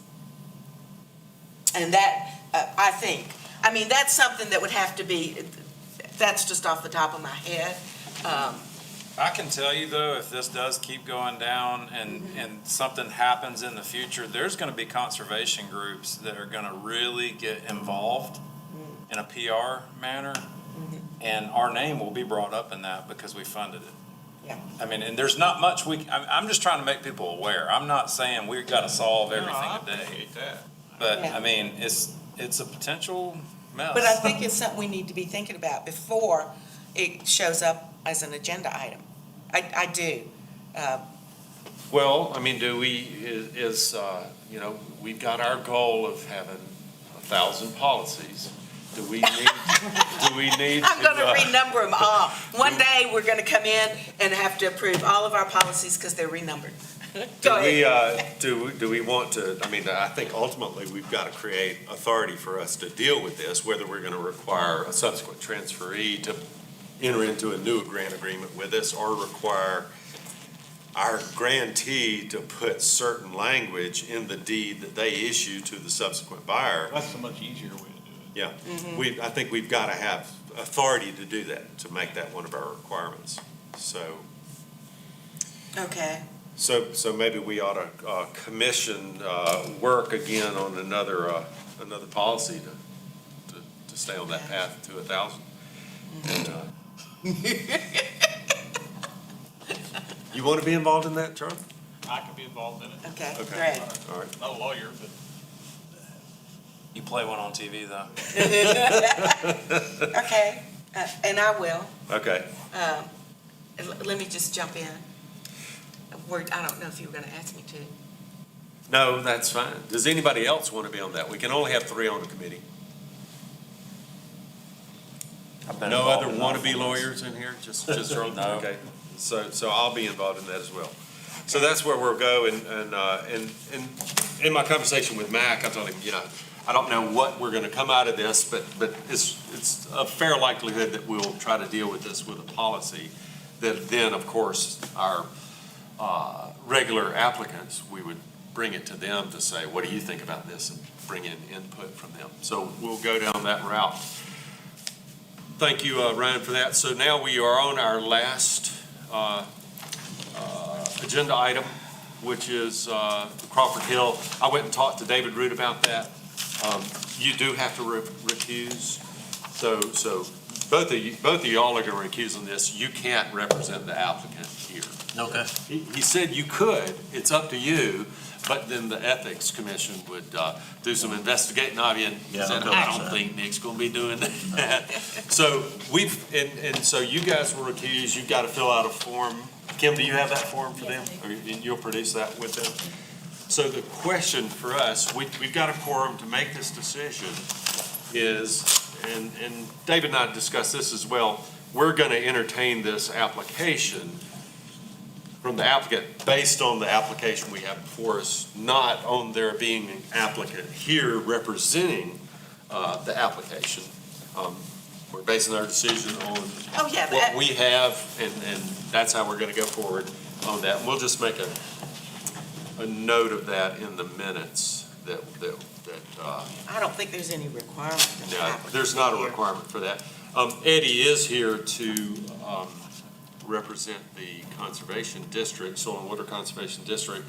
And that, that's something that would have to be, that's just off the top of my head. I can tell you though, if this does keep going down and something happens in the future, there's gonna be conservation groups that are gonna really get involved in a PR manner. And our name will be brought up in that because we funded it. Yeah. I mean, and there's not much I'm just trying to make people aware. I'm not saying we've gotta solve everything I today. appreciate that. But, Yeah. I mean, it's a potential mess. But I think it's something we need to be thinking about before it shows up as an agenda item. I do. Well, I mean, do we, we've got our goal of having 1,000 policies. Do we need I'm gonna to, renumber them all. One day, we're gonna come in and have to approve all of our policies because they're renumbered. Go ahead. do we want to, I mean, I think ultimately we've got to create authority for us to deal with this, whether we're going to require a subsequent transferee to enter into a new grant agreement with us or require our grantee to put certain language in the deed that they issue to the subsequent buyer. That's a much easier way to do it. Yeah, I think we've got to have authority to do that, to make that one of our requirements. Okay. So maybe we ought to commission work again on another policy to stay on that path to 1,000. You want to be involved in that, Charlie? I could be involved in it. Okay, Okay. great. All right. Not a lawyer, but You play one on TV though. Okay, and I will. Okay. Let me just jump in. I don't know if you were gonna ask me to. No, that's fine. Does anybody else want to be on that? We can only have 3 on the committee. I've been No involved other enough wannabe in this. lawyers in here? Just Charlie? No. Okay. So I'll be involved in that as well. So that's where we'll go, and in my conversation with Mac, I told him, I don't know what we're gonna come out of this, but it's a fair likelihood that we'll try to deal with this with a policy that then, of course, our regular applicants, we would bring it to them to say, what do you think about this, and bring in input from them. So we'll go down that route. Thank you, Ryan, for that. So now we are on our last agenda item, which is Crawford Hill. I went and talked to David Root about that. You do have to recuse. So both of y'all are going to recuse on this. You can't represent the applicant here. Okay. He said you could. It's up to you. But then the Ethics Commission would do some investigating of you, and Yeah, said, I'll go I with don't that. think Nick's gonna be doing that. So so you guys were recused, you've got to fill out a form. Kim, do you have that form for them? Or you'll produce that with them? So the question for us, we've got a quorum to make this decision is, and David and I discussed this as well, we're gonna entertain this application from the applicant, based on the application we have before us, not on there being an applicant here representing the application. We're basing our decision on what we have, and that's how we're gonna go forward on that. And we'll just make a note of that in the minutes that I don't think there's any requirement. for the applicant there's not a here. requirement for that. Eddie is here to represent the Conservation District, Soil and Water Conservation District,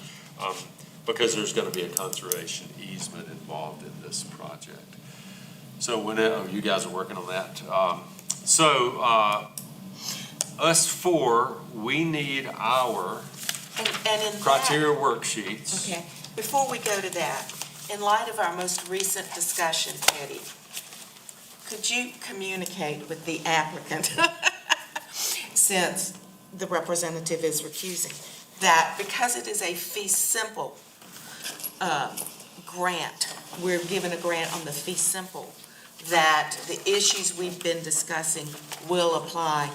because there's going to be a conservation easement involved in this project. So you guys are working on that. Us 4, we need our And in criteria that, worksheets. okay, before we go to that, in light of our most recent discussion, Eddie, could you communicate with the applicant, since the representative is recusing, that because it is a fee simple grant, we're given a grant on the fee simple, that the issues we've been discussing will apply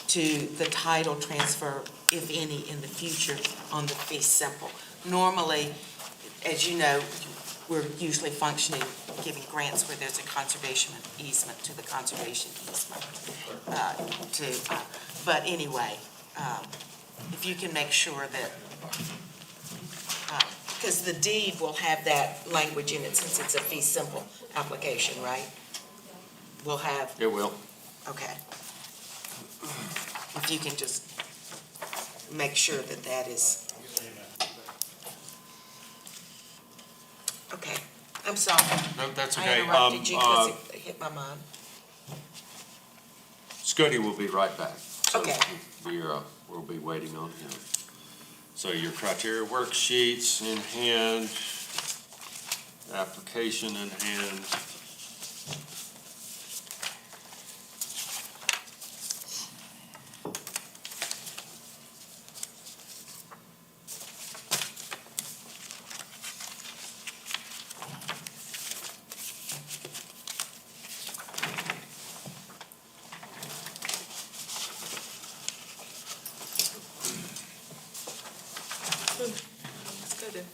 to the title transfer, if any, in the future on the fee simple. Normally, as you know, we're usually functioning, giving grants where there's a conservation easement to the conservation easement. But anyway, if you can make sure that, because the deed will have that language in it since it's a fee simple application, right? We'll have, It will. okay. If you can just make sure that that is, okay, I'm sorry. No, that's I okay. interrupted you because it hit my mind. Scotty will be right back. So Okay. we'll be waiting on him. So your criteria worksheets in hand, application in hand. Let's go to,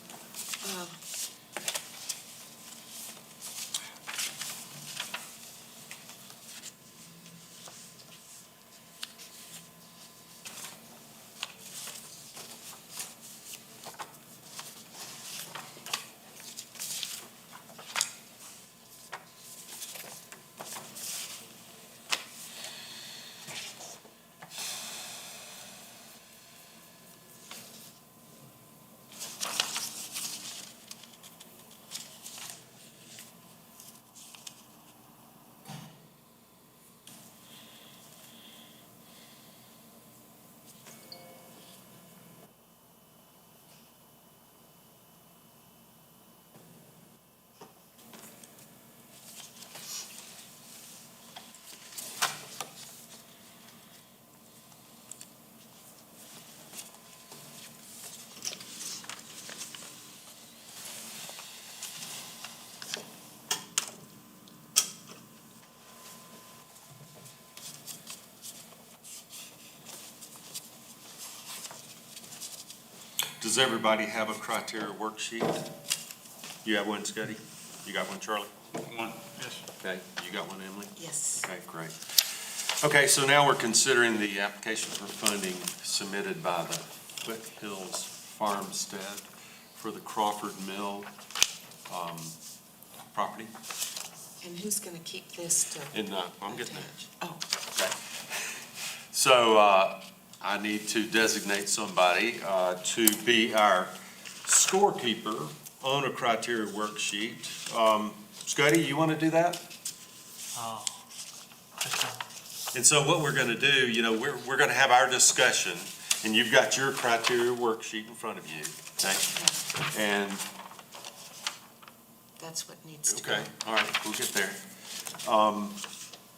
Does everybody have a criteria worksheet? You have one, Scotty? You got one, Charlie? One, yes. Okay, you got one, Emily? yes. Okay, great. Okay, so now we're considering the application for funding submitted by the Foothills Farmstead for the Crawford Mill property. And who's gonna keep this to? And I'm getting there. Oh, Okay. So I need to designate somebody to be our scorekeeper on a criteria worksheet. Scotty, you want to do that? Oh. And so what we're going to do, you know, we're going to have our discussion, and you've got your criteria worksheet in front of you, okay? And, that's what needs to go. okay, all right, we'll get there.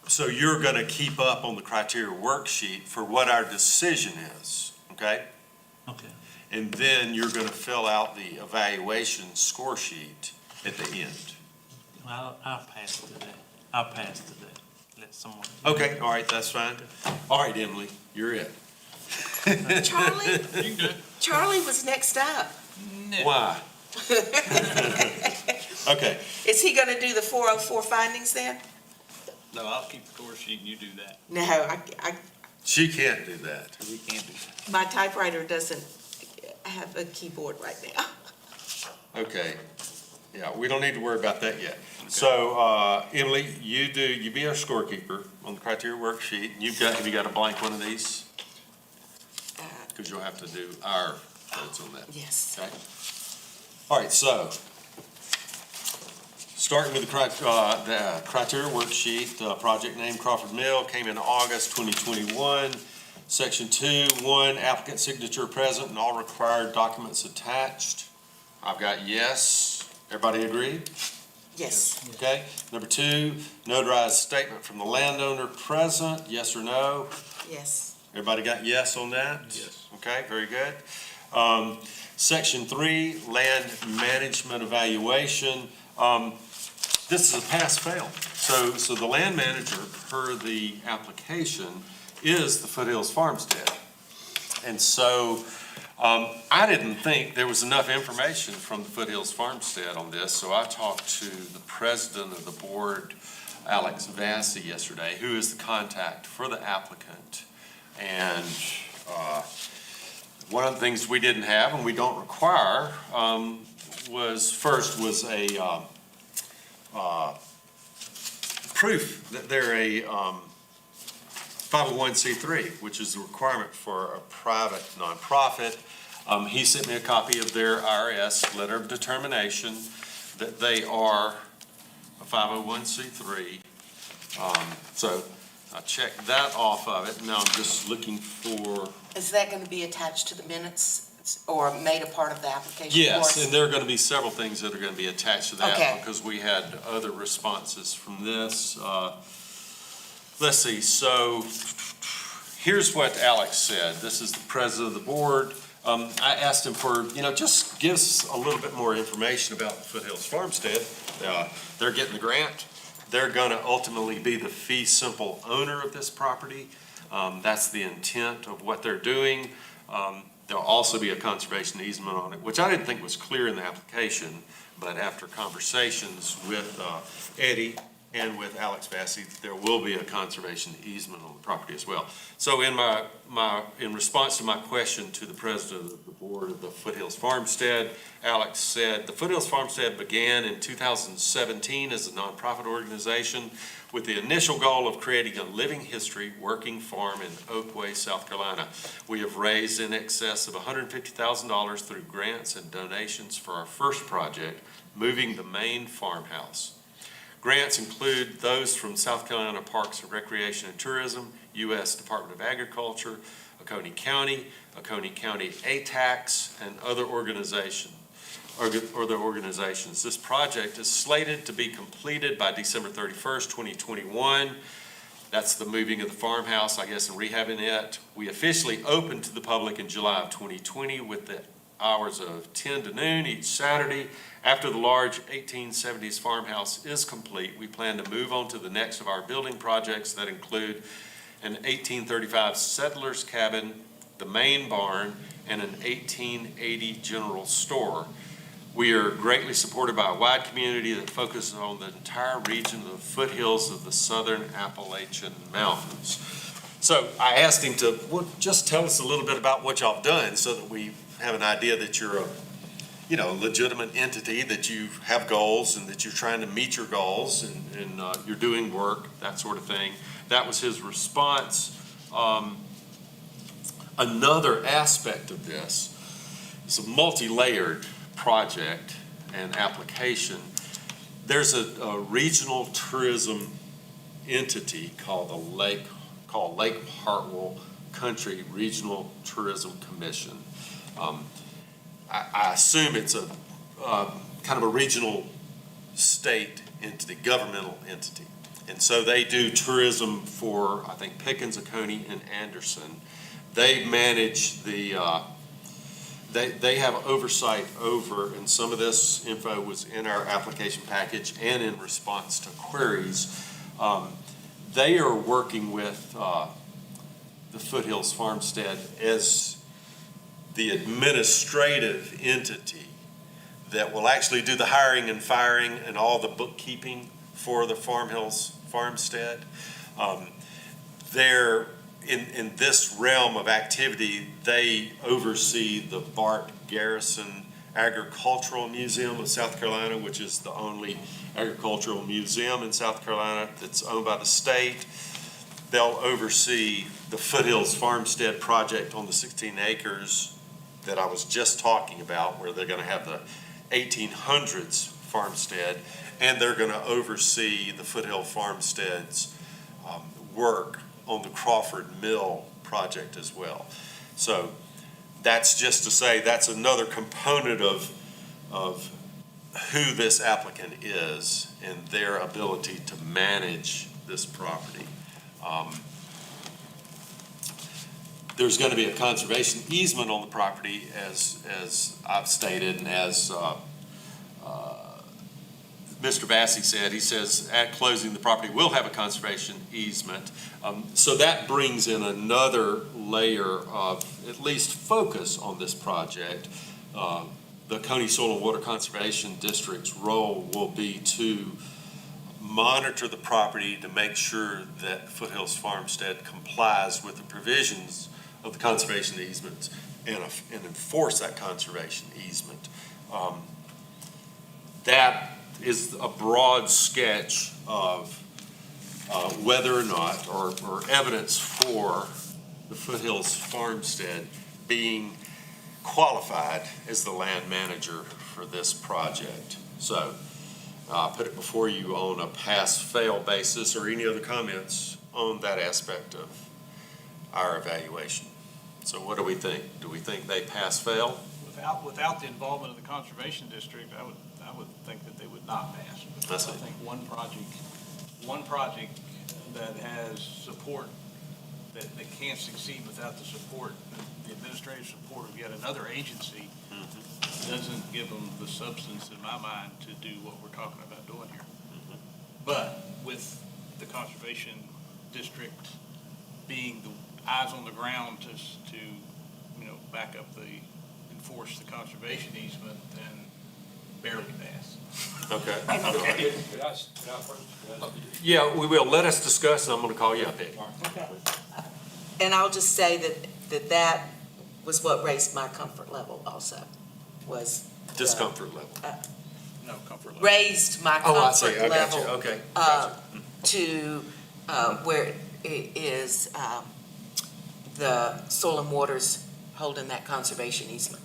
So you're going to keep up on the criteria worksheet for what our decision is, okay? Okay. And then you're going to fill out the evaluation score sheet at the end. I'll pass today. I'll pass today. Let someone. Okay, all right, that's fine. All right, Emily, you're it. Charlie, You can do it. Charlie was next up. Why? Okay, Is he gonna do the 404 findings then? No, I'll keep the score sheet and you do that. No, she can't do that. We can't do that. my typewriter doesn't have a keyboard right now. Okay, yeah, we don't need to worry about that yet. So, Emily, you be our scorekeeper on the criteria worksheet. Have you got a blank one of these? Because you'll have to do our votes on that. Yes. Okay. All right, so, starting with the criteria worksheet, project name Crawford Mill, came in August 2021. Section 2:1, applicant signature present and all required documents attached. I've got yes. Everybody agree? Yes. Okay. Number 2, notarized statement from the landowner present, yes or no? Yes. Everybody got yes on that? Yes. Okay, very good. Section 3, land management evaluation. This is a pass-fail. So the land manager, per the application, is the Foothills Farmstead. And so I didn't think there was enough information from the Foothills Farmstead on this, so I talked to the president of the board, Alex Vassy, yesterday, who is the contact for the applicant. And one of the things we didn't have and we don't require was a proof that they're a 501c3, which is the requirement for a private nonprofit. He sent me a copy of their IRS letter of determination that they are a 501c3. So I checked that off of it. Now I'm just looking for. Is that going to be attached to the minutes or made a part of the application? Yes, and there are going to be several things that are going to be attached to that. Okay. Because we had other responses from this. Let's see, so here's what Alex said. This is the president of the board. I asked him for, just give us a little bit more information about the Foothills Farmstead. They're getting the grant. They're going to ultimately be the fee simple owner of this property. That's the intent of what they're doing. There'll also be a conservation easement on it, which I didn't think was clear in the application, but after conversations with Eddie and with Alex Vassy, there will be a conservation easement on the property as well. So in response to my question to the president of the board of the Foothills Farmstead, Alex said, the Foothills Farmstead began in 2017 as a nonprofit organization with the initial goal of creating a living history working farm in Oakway, South Carolina. We have raised in excess of $150,000 through grants and donations for our first project, moving the main farmhouse. Grants include those from South Carolina Parks and Recreation and Tourism, U.S. Department of Agriculture, Oconee County ATAX, and other organizations. This project is slated to be completed by December 31st, 2021. That's the moving of the farmhouse, I guess, and rehabbing it. We officially opened to the public in July of 2020 with the hours of 10 to noon each Saturday. After the large 1870s farmhouse is complete, we plan to move on to the next of our building projects that include an 1835 settler's cabin, the main barn, and an 1880 general store. We are greatly supported by a wide community that focuses on the entire region of the foothills of the southern Appalachian Mountains. So I asked him to just tell us a little bit about what y'all have done so that we have an idea that you're a legitimate entity, that you have goals and that you're trying to meet your goals and you're doing work, that sort of thing. That was his response. Another aspect of this is a multi-layered project and application. There's a regional tourism entity called Lake Hartwell Country Regional Tourism Commission. I assume it's a kind of a regional state entity, governmental entity. And so they do tourism for, I think, Pickens, Oconee, and Anderson. They manage the, they have oversight over, and some of this info was in our application package and in response to queries. They are working with the Foothills Farmstead as the administrative entity that will actually do the hiring and firing and all the bookkeeping for the Farmstead. They're in this realm of activity, they oversee the Bart Garrison Agricultural Museum of South Carolina, which is the only agricultural museum in South Carolina that's owned by the state. They'll oversee the Foothills Farmstead project on the 16 acres that I was just talking about, where they're going to have the 1800s farmstead, and they're going to oversee the Foothill Farmstead's work on the Crawford Mill project as well. So that's just to say that's another component of who this applicant is and their ability to manage this property. There's going to be a conservation easement on the property, as I've stated, and as Mr. Vassy said. He says at closing the property will have a conservation easement. So that brings in another layer of at least focus on this project. The Oconee Soil and Water Conservation District's role will be to monitor the property to make sure that Foothills Farmstead complies with the provisions of the conservation easements and enforce that conservation easement. That is a broad sketch of whether or not, or evidence for the Foothills Farmstead being qualified as the land manager for this project. So, put it before you on a pass-fail basis, or any other comments on that aspect of our evaluation. So what do we think? Do we think they pass-fail? Without the involvement of the Conservation District, I would think that they would not pass. Because I think one project that has support, that can't succeed without the support, the administrative support of yet another agency, doesn't give them the substance, in my mind, to do what we're talking about doing here. But with the Conservation District being the eyes on the ground to back up enforce the conservation easement, then barely pass. Okay. Could I Yeah, we will. Let us discuss, and I'm going to call you up, Eddie. Okay. And I'll just say that was what raised my comfort level also, was. Discomfort level. No comfort level. Raised my Oh, I see. comfort I got you. level Okay. Gotcha. to where it is the Soil and Waters holding that conservation easement.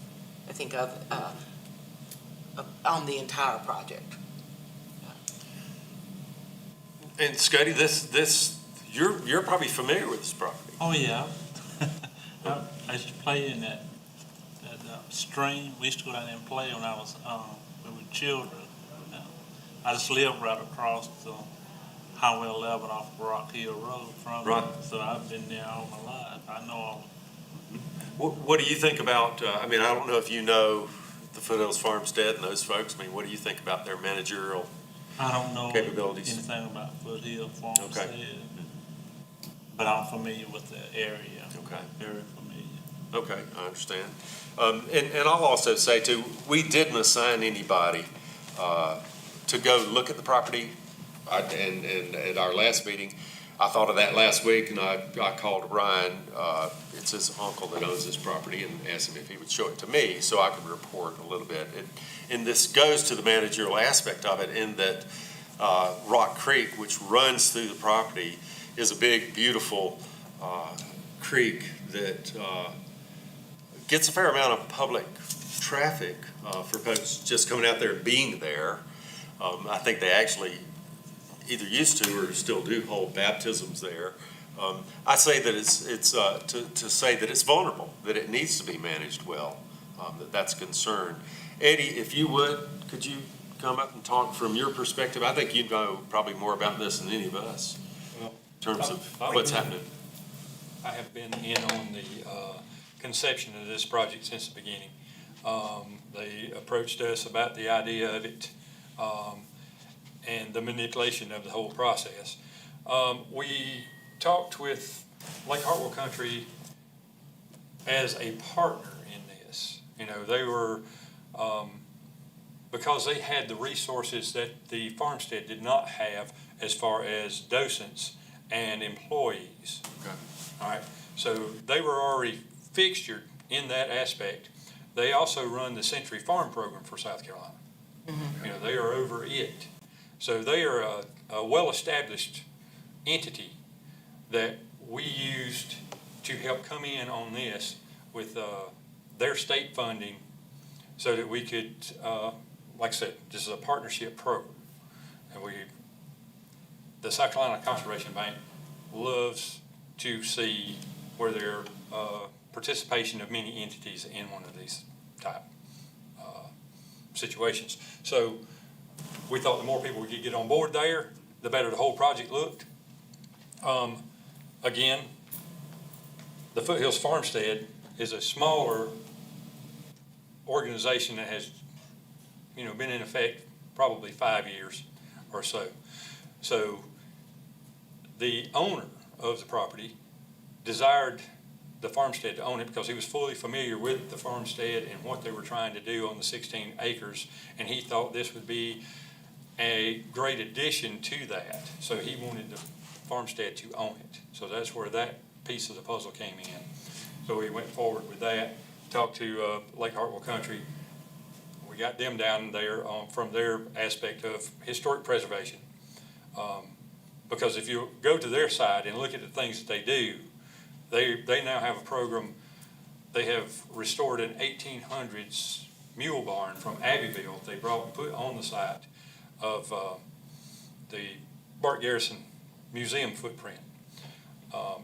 I think of on the entire project. And Scotty, you're probably familiar with this property. Oh, yeah. I used to play in that stream. We used to go down there and play when we were children. I just lived right across the Highway 11 off Rock Hill Road from Right. it. So I've been there all my life. I know all. What do you think about, I don't know if you know the Foothills Farmstead and those folks. What do you think about their managerial? I don't know Capabilities. anything about Foothill Farmstead, Okay. but I'm familiar with the area. Okay. Very familiar. Okay, I understand. And I'll also say too, we didn't assign anybody to go look at the property. And at our last meeting, I thought of that last week, and I called Ryan, it's his uncle that owns this property, and asked him if he would show it to me so I could report a little bit. And this goes to the managerial aspect of it, in that Rock Creek, which runs through the property, is a big, beautiful creek that gets a fair amount of public traffic for folks just coming out there and being there. I think they actually either used to or still do hold baptisms there. I say that it's to say that it's vulnerable, that it needs to be managed well, that's a concern. Eddie, if you would, could you come up and talk from your perspective? I think you know probably more about this than any of us Well, in terms of what's happening. I have been in on the conception of this project since the beginning. They approached us about the idea of it and the manipulation of the whole process. We talked with Lake Hartwell Country as a partner in this. They were, because they had the resources that the farmstead did not have as far as docents and employees. Okay. All right, so they were already fixtured in that aspect. They also run the Century Farm program for South Carolina. They are over it. So they are a well-established entity that we used to help come in on this with their state funding so that we could, like I said, this is a partnership program. And the South Carolina Conservation Bank loves to see where there participation of many entities in one of these type situations. So we thought the more people we could get on board there, the better the whole project looked. Again, the Foothills Farmstead is a smaller organization that has, been in effect probably 5 years or so. So the owner of the property desired the farmstead to own it because he was fully familiar with the farmstead and what they were trying to do on the 16 acres, and he thought this would be a great addition to that. So he wanted the farmstead to own it. So that's where that piece of the puzzle came in. So we went forward with that, talked to Lake Hartwell Country. We got them down there from their aspect of historic preservation. Because if you go to their site and look at the things that they do, they now have a program. They have restored an 1800s mule barn from Abbeville. They brought and put on the site of the Bart Garrison Museum footprint.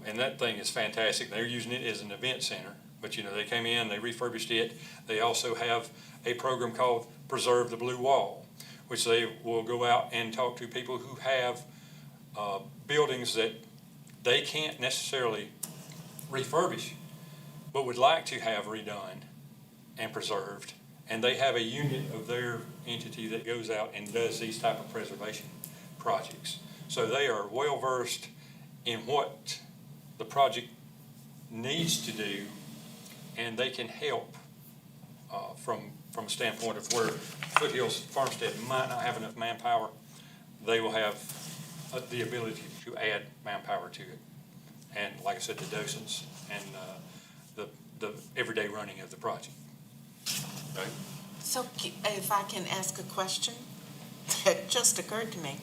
And that thing is fantastic. They're using it as an event center. But, you know, they came in, they refurbished it. They also have a program called Preserve the Blue Wall, which they will go out and talk to people who have buildings that they can't necessarily refurbish, but would like to have redone and preserved. And they have a unit of their entity that goes out and does these type of preservation projects. So they are well-versed in what the project needs to do, and they can help from a standpoint of where Foothills Farmstead might not have enough manpower. They will have the ability to add manpower to it. And like I said, the docents and the everyday running of the project. Right? So if I can ask a question, that just occurred to me.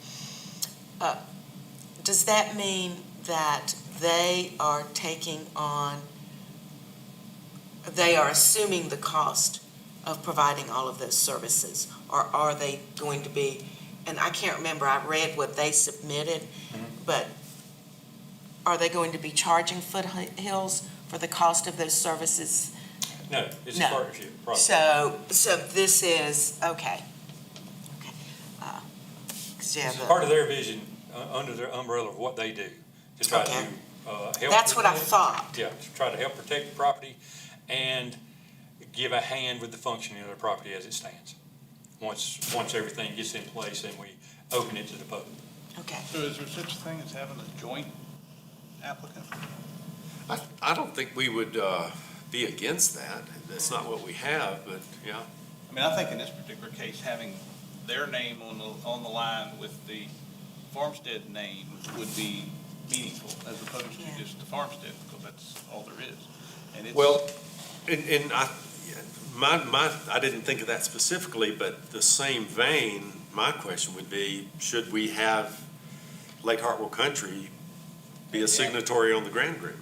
Does that mean that they are assuming the cost of providing all of those services? Or are they going to be, and I can't remember, I read what they submitted, but are they going to be charging Foothills for the cost of those services? No, it's No. a partnership project. So this is, okay. Okay. 'Cause yeah, It's the- part of their vision under their umbrella of what they do, to try Okay. to help. That's what I protect- thought. Yeah, to try to help protect the property and give a hand with the functioning of the property as it stands. Once everything gets in place and we open it to the public. Okay. So is there such a thing as having a joint applicant? I don't think we would be against that. That's not what we have, but yeah. I mean, I think in this particular case, having their name on the line with the Farmstead name would be meaningful as opposed to Yeah. just the Farmstead, because that's all there is. And it's. Well, and I didn't think of that specifically, but the same vein, my question would be, should we have Lake Hartwell Country be a signatory on the grant agreement?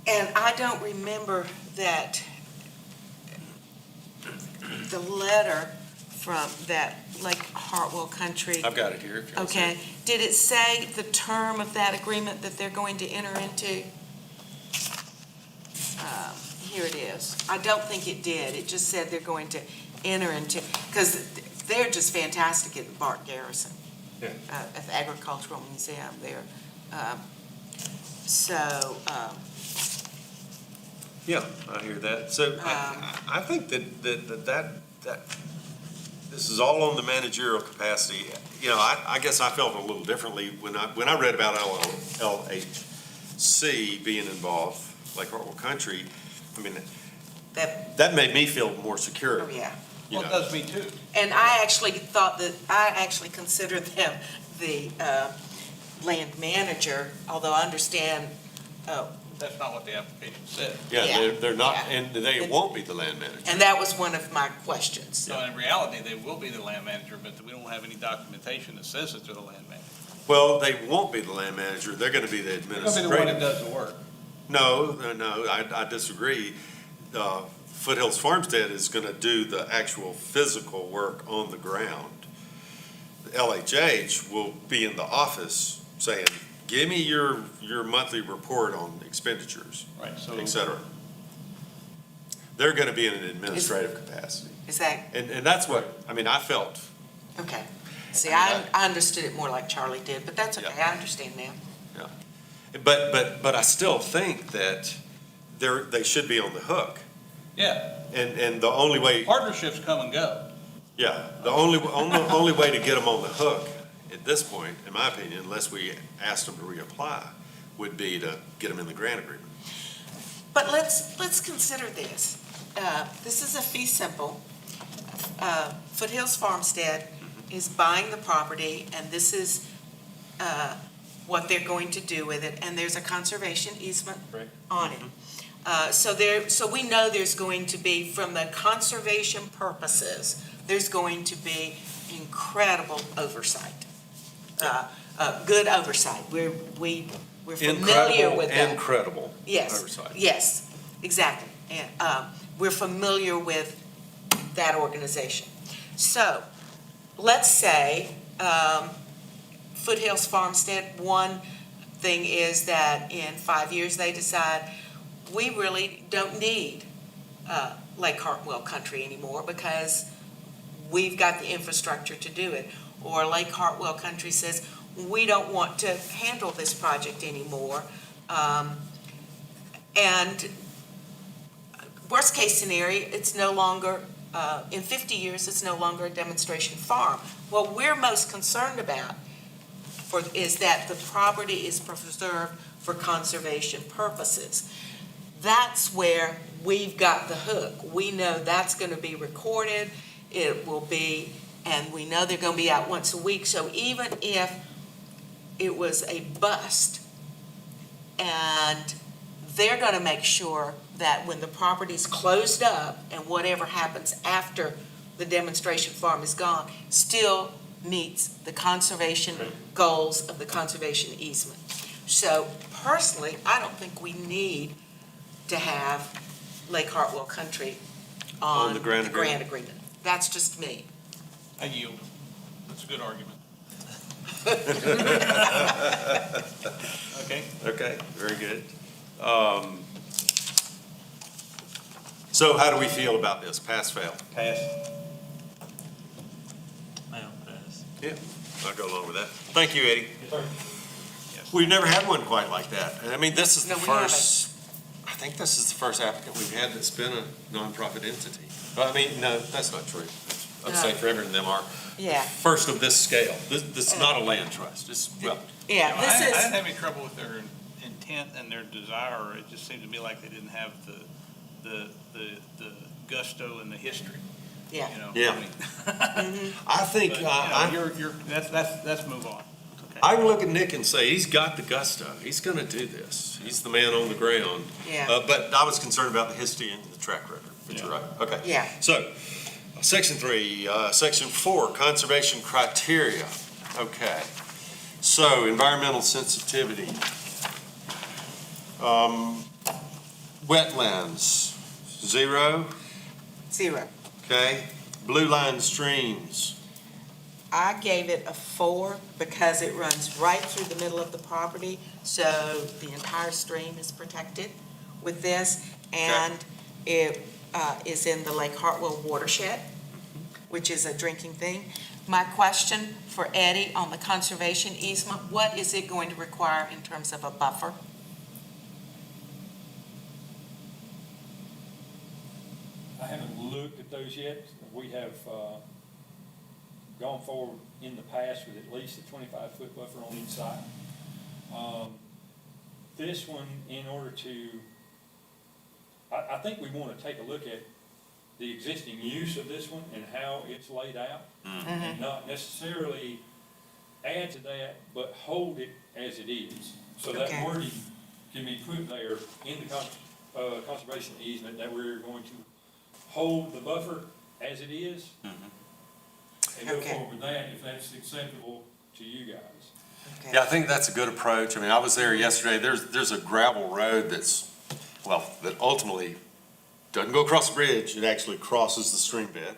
And I don't remember that the letter from that Lake Hartwell Country. I've got it here. if you want to see Okay, it. did it say the term of that agreement that they're going to enter into? Here it is. I don't think it did. It just said they're going to enter into, because they're just fantastic at the Bart Garrison. Yeah. At the Agricultural Museum there. Yeah, I hear that. So I think that this is all on the managerial capacity. You know, I guess I felt a little differently when I read about LHC being involved, like Hartwell Country. I mean, that made me feel more secure. Oh, yeah. you Well, it know. does me too. And I actually considered them the land manager, although I understand, That's not what the application said. Yeah, Yeah, they're not, yeah. and they won't be the land manager. and that was one of my questions. So in reality, they will be the land manager, but we don't have any documentation that says that they're the land manager. Well, they won't be the land manager. They're going to be the They're gonna be the one that administrator. does the work. No, I disagree. Foothills Farmstead is going to do the actual physical work on the ground. The LHH will be in the office saying, give me your monthly report on expenditures, Right, so. et cetera. They're going to be in an administrative capacity. Is that, And that's what, I mean, I felt, okay. See, I understood it more like Charlie did, but that's okay, Yeah. I understand now. but I still think that they should be on the hook. Yeah, And the only way, partnerships come and go. yeah, the only way to get them on the hook at this point, in my opinion, unless we asked them to reapply, would be to get them in the grant agreement. But let's consider this. This is a fee simple. Foothills Farmstead is buying the property, and this is what they're going to do with it, and there's a conservation easement Right. on it. So we know there's going to be, from the conservation purposes, there's going to be incredible oversight. Good oversight. We're familiar with that. Incredible Yes, oversight. yes, exactly. And we're familiar with that organization. So, let's say Foothills Farmstead, one thing is that in 5 years they decide, we really don't need Lake Hartwell Country anymore because we've got the infrastructure to do it. Or Lake Hartwell Country says, we don't want to handle this project anymore. And worst case scenario, it's no longer, in 50 years, it's no longer a demonstration farm. What we're most concerned about is that the property is preserved for conservation purposes. That's where we've got the hook. We know that's going to be recorded. It will be, and we know they're going to be out once a week. So even if it was a bust, and they're going to make sure that when the property's closed up and whatever happens after the demonstration farm is gone, still meets the conservation goals of the conservation easement. So personally, I don't think we need to have Lake Hartwell Country on the grant agreement. That's just me. I yield. That's a good argument. Okay. Okay, very good. So how do we feel about this? Pass, fail? Pass. Pass. Yeah, I'll go along with that. Thank you, Eddie. Yes. We've never had one quite like that. And I mean, this is the No, we first, I think this is the first applicant we've had that's been a nonprofit entity. I mean, no, that's not true. Upstate River and them are Yeah. first of this scale. This is not a land trust. It's, well, Yeah, I this didn't is, have any trouble with their intent and their desire. It just seemed to me like they didn't have the gusto and the history, yeah. you know? Yeah. I mean, I think, but, you know, let's move on. Okay. I can look at Nick and say, he's got the gusto. He's going to do this. He's the man on the ground. Yeah. But I was concerned about the history and the track record, but you're right. Okay. Yeah. So, Section 3, Section 4, conservation criteria. Okay. So, environmental sensitivity. Wetlands, 0. 0. Okay. Blue line streams. I gave it a 4 because it runs right through the middle of the property, so the entire stream is protected with this, and it is in the Lake Hartwell watershed, which is a drinking thing. My question for Eddie on the conservation easement, what is it going to require in terms of a buffer? I haven't looked at those yet. We have gone forward in the past with at least a 25-foot buffer on each side. This one, in order to, I think we want to take a look at the existing use of this one and how it's laid out, and not necessarily add to that, but hold it as it is. So that Okay. wording can be put there in the conservation easement that we're going to hold the buffer as it is, and go Okay. forward with that if that's acceptable to you guys. Okay. Yeah, I think that's a good approach. I mean, I was there yesterday. There's a gravel road that ultimately doesn't go across the bridge. It actually crosses the stream bed.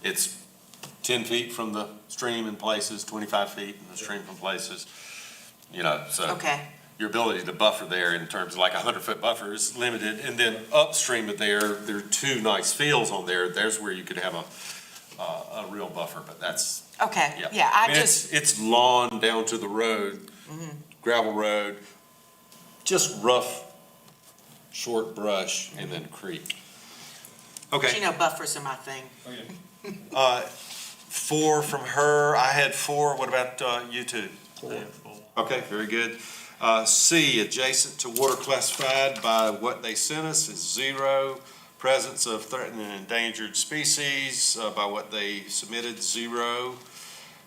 It's 10 feet from the stream in places, 25 feet in the stream from places, you know, so. Okay, Your ability to buffer there in terms of like 100-foot buffer is limited. And then upstream of there are 2 nice fields on there. There's where you could have a real buffer, but that's, okay, yeah. yeah, I mean, it's lawn down to the road, gravel road, just rough, short brush, and then creek. but you Okay, know buffers are my thing. Okay. 4 from her. I had 4. What about you two? 4. Okay, very good. C, adjacent to water classified by what they sent us is 0. Presence of threatened and endangered species by what they submitted, 0.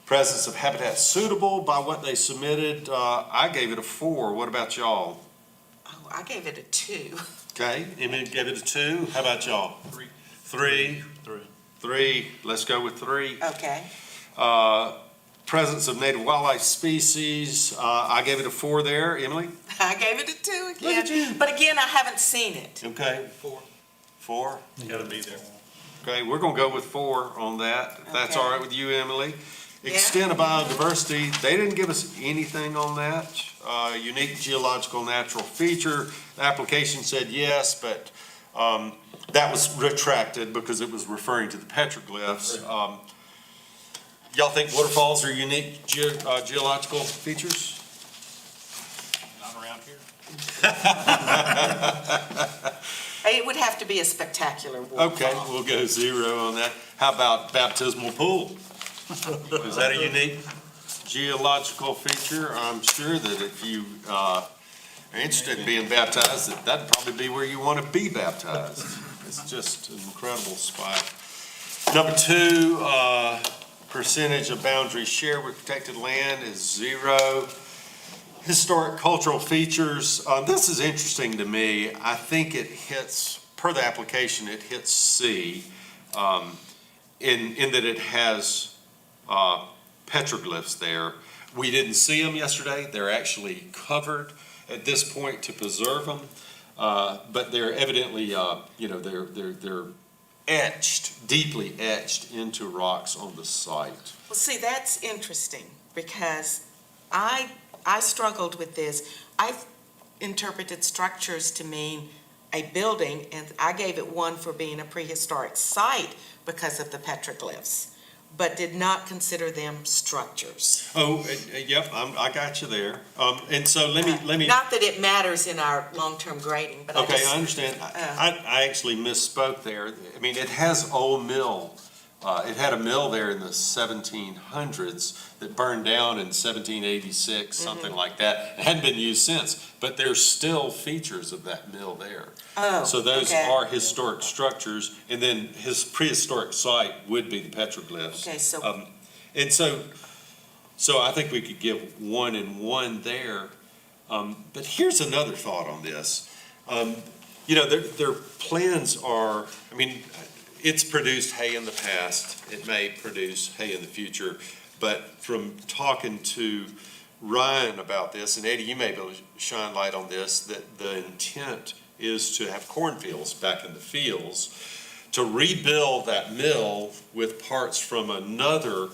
Presence of habitat suitable by what they submitted, I gave it a 4. What about y'all? Oh, I gave it a 2. Okay, Emily gave it a 2. How about y'all? 3. 3. 3. Let's go with 3. Okay, Presence of native wildlife species, I gave it a 4 there. Emily? I gave it a 2 Look at again, you. but again, I haven't seen it. Okay. 4? Gotta be there. Okay, we're gonna go with 4 on that, if that's all Okay. right with you, Emily. Yeah. Extent of biodiversity, they didn't give us anything on that. Unique geological natural feature, the application said yes, but, that was retracted because it was referring to the petroglyphs. Y'all think waterfalls are unique geological features? Not around here. It would have to be a spectacular waterfall. Okay, we'll go 0 on that. How about baptismal pool? Is that a unique geological feature? I'm sure that if you are interested in being baptized, that'd probably be where you want to be baptized. It's just an incredible spot. Number 2, percentage of boundary share with protected land is 0. Historic cultural features, this is interesting to me. I think it hits, per the application, it hits C, in that it has petroglyphs there. We didn't see them yesterday. They're actually covered at this point to preserve them, but they're evidently, they're etched, deeply etched into rocks on the site. Well, see, that's interesting, because I struggled with this. I interpreted structures to mean a building, and I gave it 1 for being a prehistoric site because of the petroglyphs, but did not consider them structures. Oh, yep, I got you there. And so let me. Not that it matters in our long-term grading, but Okay, I understand. I actually misspoke there. I mean, it has old mill. It had a mill there in the 1700s that burned down in 1786, something like that. It hadn't been used since, but there's still features of that mill there. Oh, So those okay. are historic structures, and then his prehistoric site would be the petroglyphs. Okay, so And so I think we could give 1 and 1 there. But here's another thought on this. Their plans are, I mean, it's produced hay in the past. It may produce hay in the future. But from talking to Ryan about this, and Eddie, you may be able to shine light on this, that the intent is to have cornfields back in the fields, to rebuild that mill with parts from another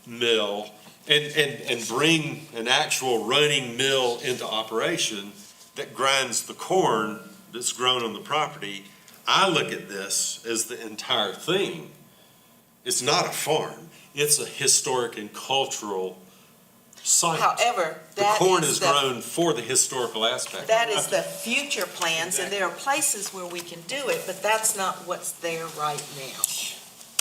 mill, and bring an actual running mill into operation that grinds the corn that's grown on the property. I look at this as the entire thing. It's not a farm. It's a historic and cultural site. however, The corn is grown for the historical aspect. that is the future plans, and there are places where we can do it, but that's not what's there right now.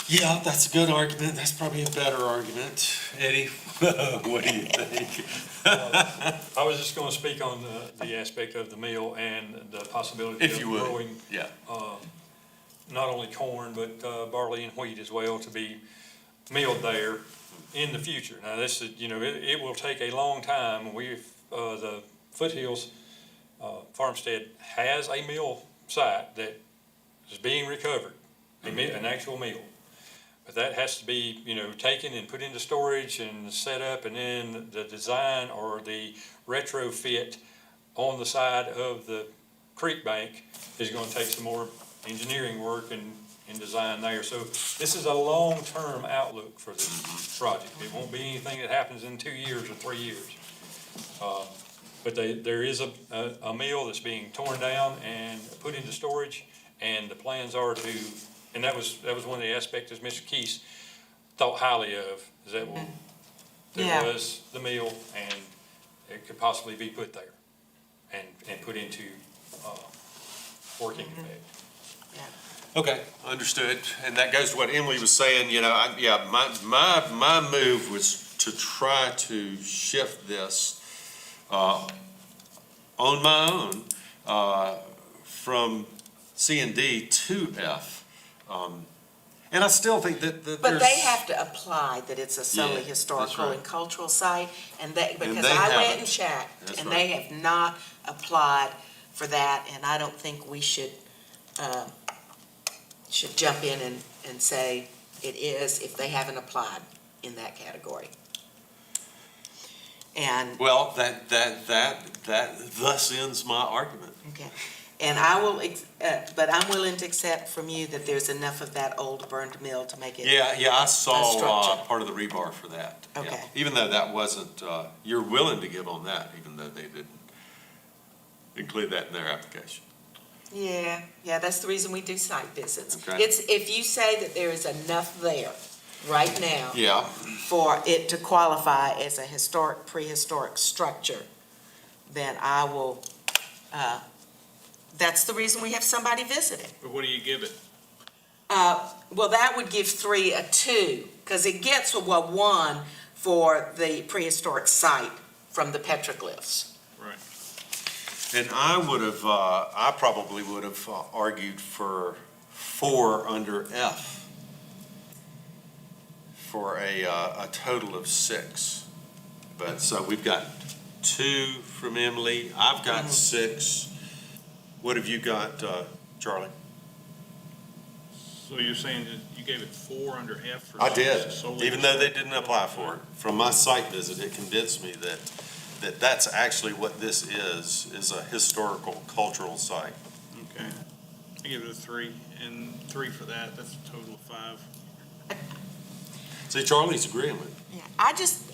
Yeah, that's a good argument. That's probably a better argument. Eddie, what do you think? I was just gonna speak on the aspect of the mill and the possibility If of you would. growing Yeah. not only corn, but barley and wheat as well to be milled there in the future. Now, this is, it will take a long time. The Foothills Farmstead has a mill site that is being recovered, an actual mill. But that has to be, taken and put into storage and set up, and then the design or the retrofit on the side of the creek bank is gonna take some more engineering work and design there. So this is a long-term outlook for this project. It won't be anything that happens in 2 years or 3 years. But there is a mill that's being torn down and put into storage, and the plans are to, and that was one of the aspects that Mr. Keys thought highly of, is that Yeah. there was the mill, and it could possibly be put there and put into working effect. Okay, understood. And that goes to what Emily was saying, my move was to try to shift this on my own from C and D to F. And I still think that But there's. they have to apply that it's a solely Yeah, that's historical right. and cultural site, because they I went haven't. and checked, That's and right. they have not applied for that, and I don't think we should jump in and say it is if they haven't applied. in that category. And, Well, that thus ends my argument. okay, and I will, but I'm willing to accept from you that there's enough of that old burned mill to make it. Yeah, I saw structure. part of the rebar for that. yeah. Okay. Even though that wasn't, you're willing to give on that, even though they didn't include that in their application. Yeah, that's the reason we do site visits. Okay. It's, if you say that there is enough there right now Yeah, for it to qualify as a historic, prehistoric structure, then I will, that's the reason we have somebody visit it. But what do you give it? Well, that would give 3 a 2, because it gets a 1 for the prehistoric site from the petroglyphs. Right. and I probably would have argued for 4 under F for a total of 6. But, so we've got 2 from Emily, I've got 6. What have you got, Charlie? So you're saying that you gave it 4 under F for? I did, solely even though they historic? didn't apply for it. From my site visit, it convinced me that that's actually what this is a historical, cultural site. Okay. I give it a 3, and 3 for that, that's a total of 5. See, Charlie's agreeing with me. Yeah,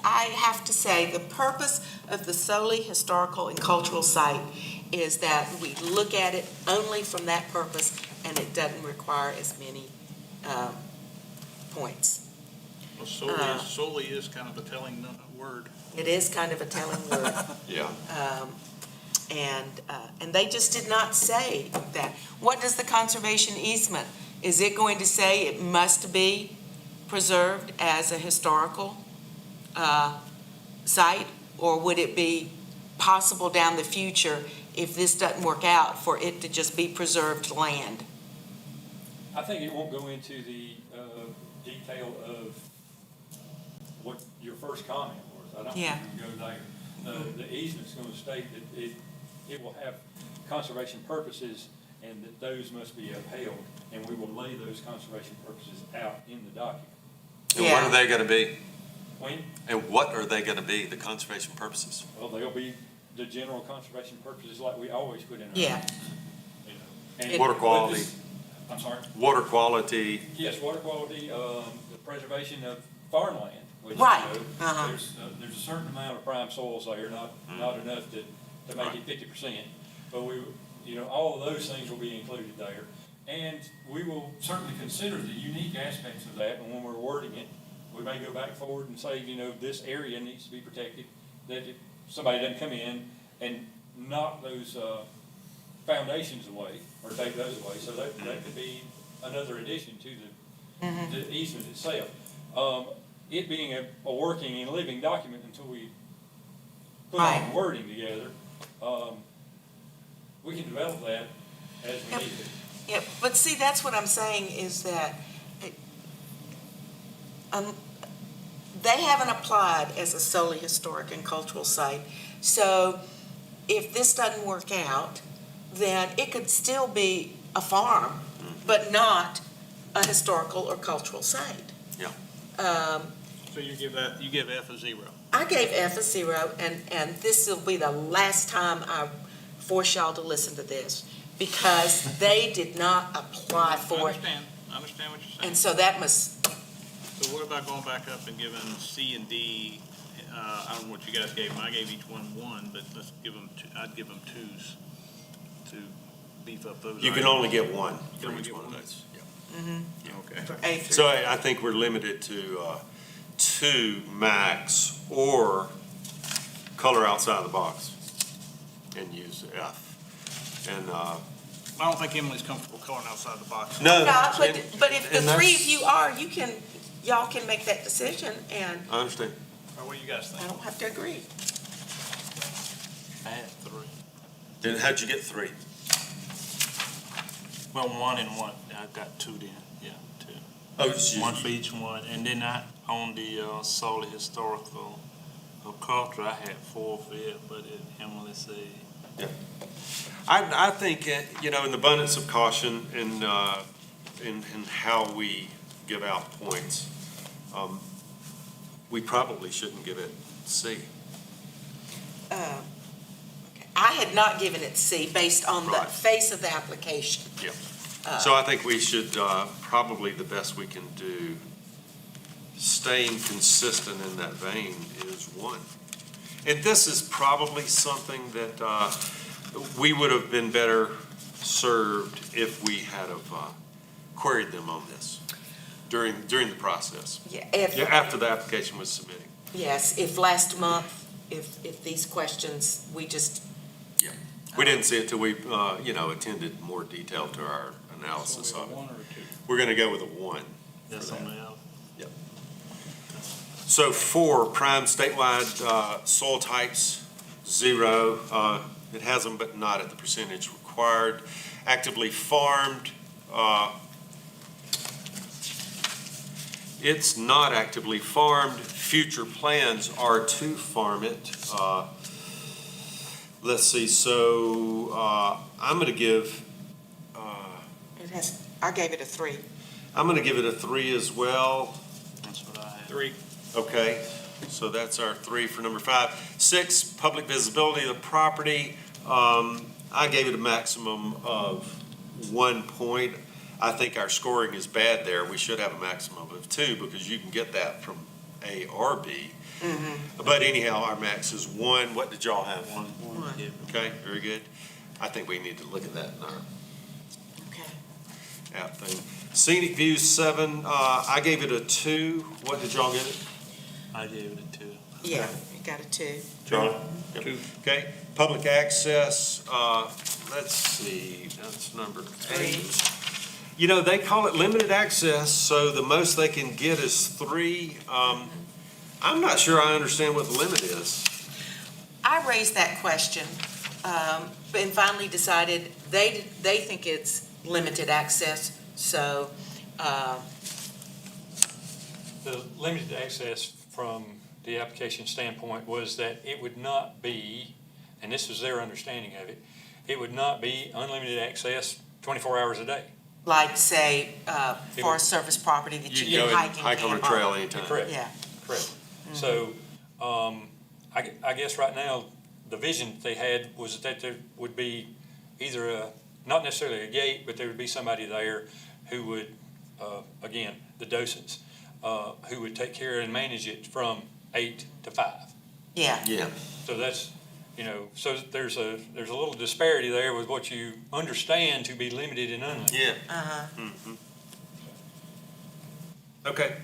I have to say, the purpose of the solely historical and cultural site is that we look at it only from that purpose, and it doesn't require as many points. Well, solely is kind of a telling word. It is kind of a telling word. Yeah. And they just did not say that. What does the conservation easement? Is it going to say it must be preserved as a historical site? Or would it be possible down the future, if this doesn't work out, for it to just be preserved land? I think it won't go into the detail of what your first comment was. I don't think Yeah. we can go there. The easement's going to state that it will have conservation purposes and that those must be upheld, and we will lay those conservation purposes out in the document. And what are they gonna be? When? And what are they gonna be, the conservation purposes? Well, they'll be the general conservation purposes like we always put in our. Yeah. You know, and- Water quality. I'm sorry? Water quality, Yes, water quality, the preservation of farmland, which, Right, you know, uh-huh. there's a certain amount of prime soils there, not enough to make it 50%. But all of those things will be included there. And we will certainly consider the unique aspects of that, and when we're wording it, we may go back forward and say, this area needs to be protected, that somebody doesn't come in and knock those, foundations away, or take those away, so that could be another addition to the easement itself. It being a working and living document until we put all Right. the wording together, we can develop that as we Yep. need to. Yeah, but see, that's what I'm saying is that they haven't applied as a solely historic and cultural site. So if this doesn't work out, then it could still be a farm, but not a historical or cultural site. Yeah. So you give F a 0. I gave F a 0, and this will be the last time I force y'all to listen to this, because they did not apply for it. I understand what you're saying. And so that must, So what about going back up and giving C and D, I don't know what you guys gave them, I gave each one 1, but let's give them I'd give them 2s to beef up those. You can items. only get 1 You for can only each get one of one. those. Yeah. Okay. for A through. So I think we're limited to 2 max, or color outside the box and use F. And, I don't think Emily's comfortable coloring outside the box. no. No, but and- if the and 3 that's- of you are, y'all can make that decision, and I understand. Or what do you guys I think? don't have to agree. I had 3. Then how'd you get 3? Well, 1 and 1. I got 2 then, yeah, 2. Oh, it's 1 for each one. And then on the solely historical culture, I had 4 for it, but Emily said. I think, in the abundance of caution in how we give out points, we probably shouldn't give it C. Okay. I had not given it C based on the Right. face of the application. Yeah. So I think we should, probably the best we can do, staying consistent in that vein, is 1. And this is probably something that we would have been better served if we had have queried them on this during the process. Yeah, Yeah, after the application was submitted. yes, if last month, if these questions, we just. We didn't see it till we, attended more detail to our analysis of it. We're going to go with a 1. That's on the L. So 4, prime statewide soil types, 0. It has them, but not at the percentage required. Actively farmed, it's not actively farmed. Future plans are to farm it. Let's see, so I'm going to give, I gave it a 3. I'm going to give it a 3 as well. That's what I have. 3. Okay, so that's our 3 for number 5. 6, public visibility of the property. I gave it a maximum of 1 point. I think our scoring is bad there. We should have a maximum of 2 because you can get that from A or B. But anyhow, our max is 1. What did y'all have? 1. Yeah. Okay, very good. I think we need to look at that in our Okay. app thing. Scenic views, 7. I gave it a 2. What did y'all give it? I gave it a 2. Yeah, it got a 2. Charlie? Yep. Okay, public access, let's see, that's number 8. You know, they call it limited access, so the most they can get is 3. I'm not sure I understand what the limit is. I raised that question, and finally decided they think it's limited access, so, The limited access from the application standpoint was that it would not be, and this was their understanding of it, it would not be unlimited access 24 hours a day. like, say, Forest Service property that you go can and hike and hike on a camp trail on. anytime. Correct. Yeah. Correct. So, I guess right now, the vision they had was that there would be either not necessarily a gate, but there would be somebody there who would, again, the docents, who would take care and manage it from 8 to 5. Yeah, Yeah. So that's, so there's a little disparity there with what you understand to be limited and unlimited. Yeah. uh-huh. Okay,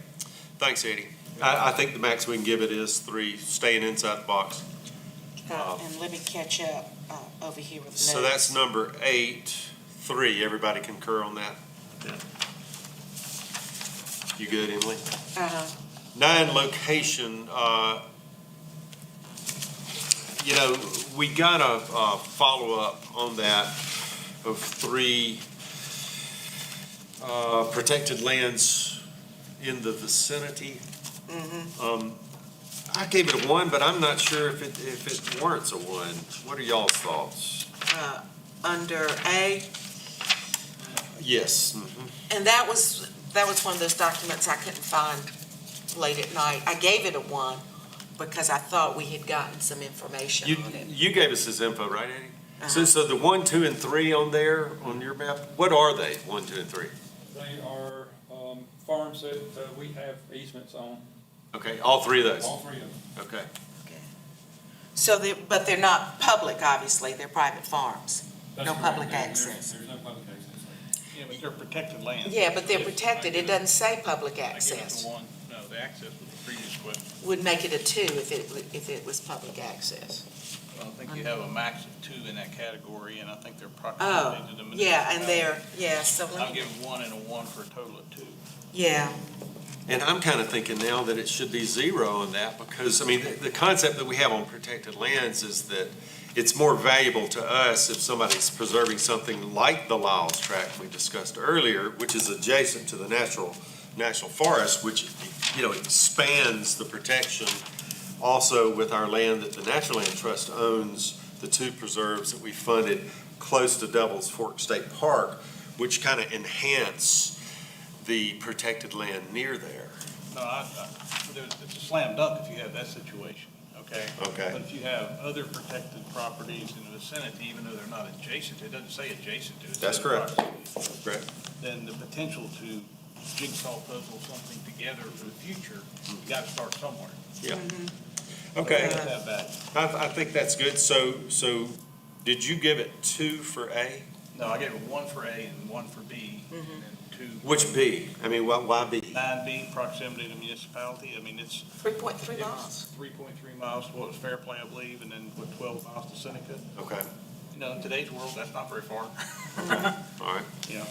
thanks, Eddie. I think the max we can give it is 3, staying inside the box. And let me catch up over here with notes. So that's number 8, 3. Everybody concur on that? Yeah. You good, Emily? 9, location. We got a follow-up on that of 3 protected lands in the vicinity. I gave it a 1, but I'm not sure if it warrants a 1. What are y'all's thoughts? Under A, Yes. and that was one of those documents I couldn't find late at night. I gave it a 1 because I thought we had gotten some information on it. You gave us this info, right, Eddie? So the 1, 2, and 3 on there, on your map, what are they, 1, 2, and 3? They are farms that we have easements on, Okay, all 3 of those? all 3 of them. Okay. So but they're not public, obviously, they're private farms. That's No correct. public There's access. no public access. Yeah, but they're protected land. Yeah, but they're protected, it doesn't say public I give it access. to 1. No, the access was the previous question. Would make it a 2 if it was public access. Well, I think you have a max of 2 in that category, and I think they're Oh, proximity to the municipality. yeah, and so I'll let me, give 1 and a 1 for a total of 2. yeah, And I'm kind of thinking now that it should be 0 on that because, I mean, the concept that we have on protected lands is that it's more valuable to us if somebody's preserving something like the Lyles Tract we discussed earlier, which is adjacent to the national forest, which, expands the protection. Also with our land that the Natural Land Trust owns, the 2 preserves that we funded close to Devil's Fork State Park, which kind of enhance the protected land near there. No, it's a slam dunk if you have that situation, okay? Okay. But if you have other protected properties in the vicinity, even though they're not adjacent, it doesn't say adjacent to it. That's says correct. proximity. Correct. Then the potential to jigsaw puzzle something together for the future, you gotta start somewhere. Yeah. Okay, Put that back. I think that's good. So did you give it 2 for A? No, I gave it 1 for A and 1 for B, and then 2. Which B? I mean, why B? 9B, proximity to municipality, I mean, it's. 3.3 it was miles. 3.3 miles to what was Fairplay, I believe, and then what, 12 miles to Seneca. Okay, You know, in today's world, that's not very far. all right. You know,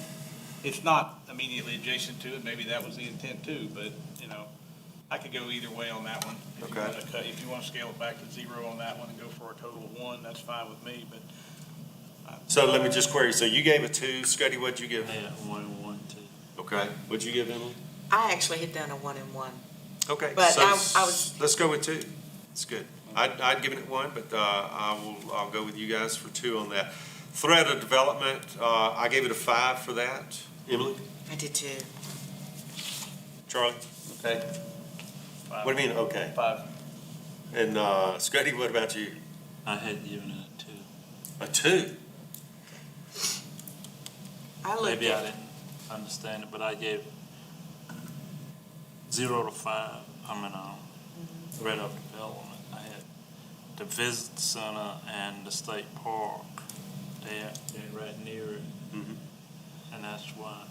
it's not immediately adjacent to it, maybe that was the intent too, but, you know, I could go either way on that one. If you Okay. wanna if you wanna scale it back to 0 on that one and go for a total of 1, that's fine with me, but. So let me just query. So you gave a 2. Scotty, what'd you give? Yeah, 1, 1, 2. Okay. What'd you give, Emily? I actually hit down a 1 and 1. Okay. But so I was- Let's go with 2. It's good. I'd given it 1, but I'll go with you guys for 2 on that. Threat of development, I gave it a 5 for that. Emily? I did too. Charlie? Okay. Five. What do you mean, okay? 5. And Scotty, what about you? I had given it a 2. A 2? I looked Maybe I at, didn't understand it, but I gave 0 to 5. Threat of development. I had the visit center and the state park. They're right near it, Mhm. and that's why.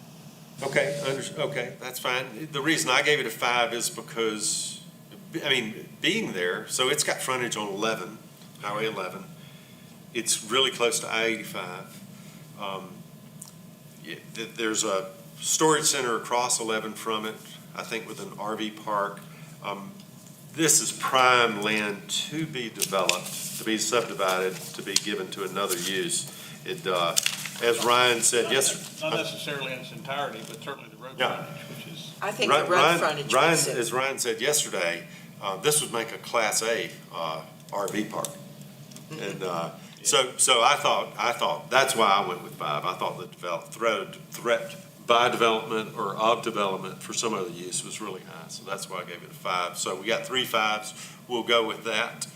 Okay, okay, that's fine. The reason I gave it a 5 is because, I mean, being there, so it's got frontage on 11, Highway 11. It's really close to I-85. There's a storage center across 11 from it, I think with an RV park. This is prime land to be developed, to be subdivided, to be given to another use. It, as Ryan said yesterday. Not necessarily in its entirety, but certainly the road Yeah. frontage, which is. I think the road frontage was it. As Ryan said yesterday, this would make a Class A RV park. And so I thought, that's why I went with 5. I thought the threat by development or of development for some other use was really high. So that's why I gave it a 5. So we got 3 5s. We'll go with that.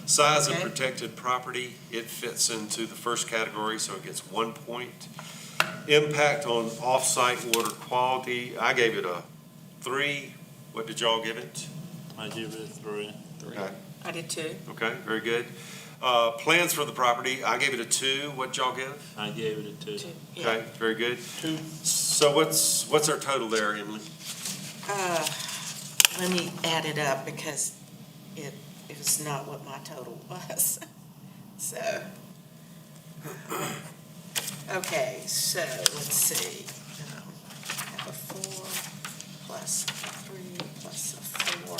Size of Okay. protected property, it fits into the first category, so it gets 1 point. Impact on off-site water quality, I gave it a 3. What did y'all give it? I give it a 3. Okay, I did too. okay, very good. Plans for the property, I gave it a 2. What'd y'all give? I gave it a 2. Two, yeah. Okay, very good. 2. So what's our total there, Emily? Let me add it up because it was not what my total was. So, okay, so let's see. I have a 4 plus a 3 plus a 4.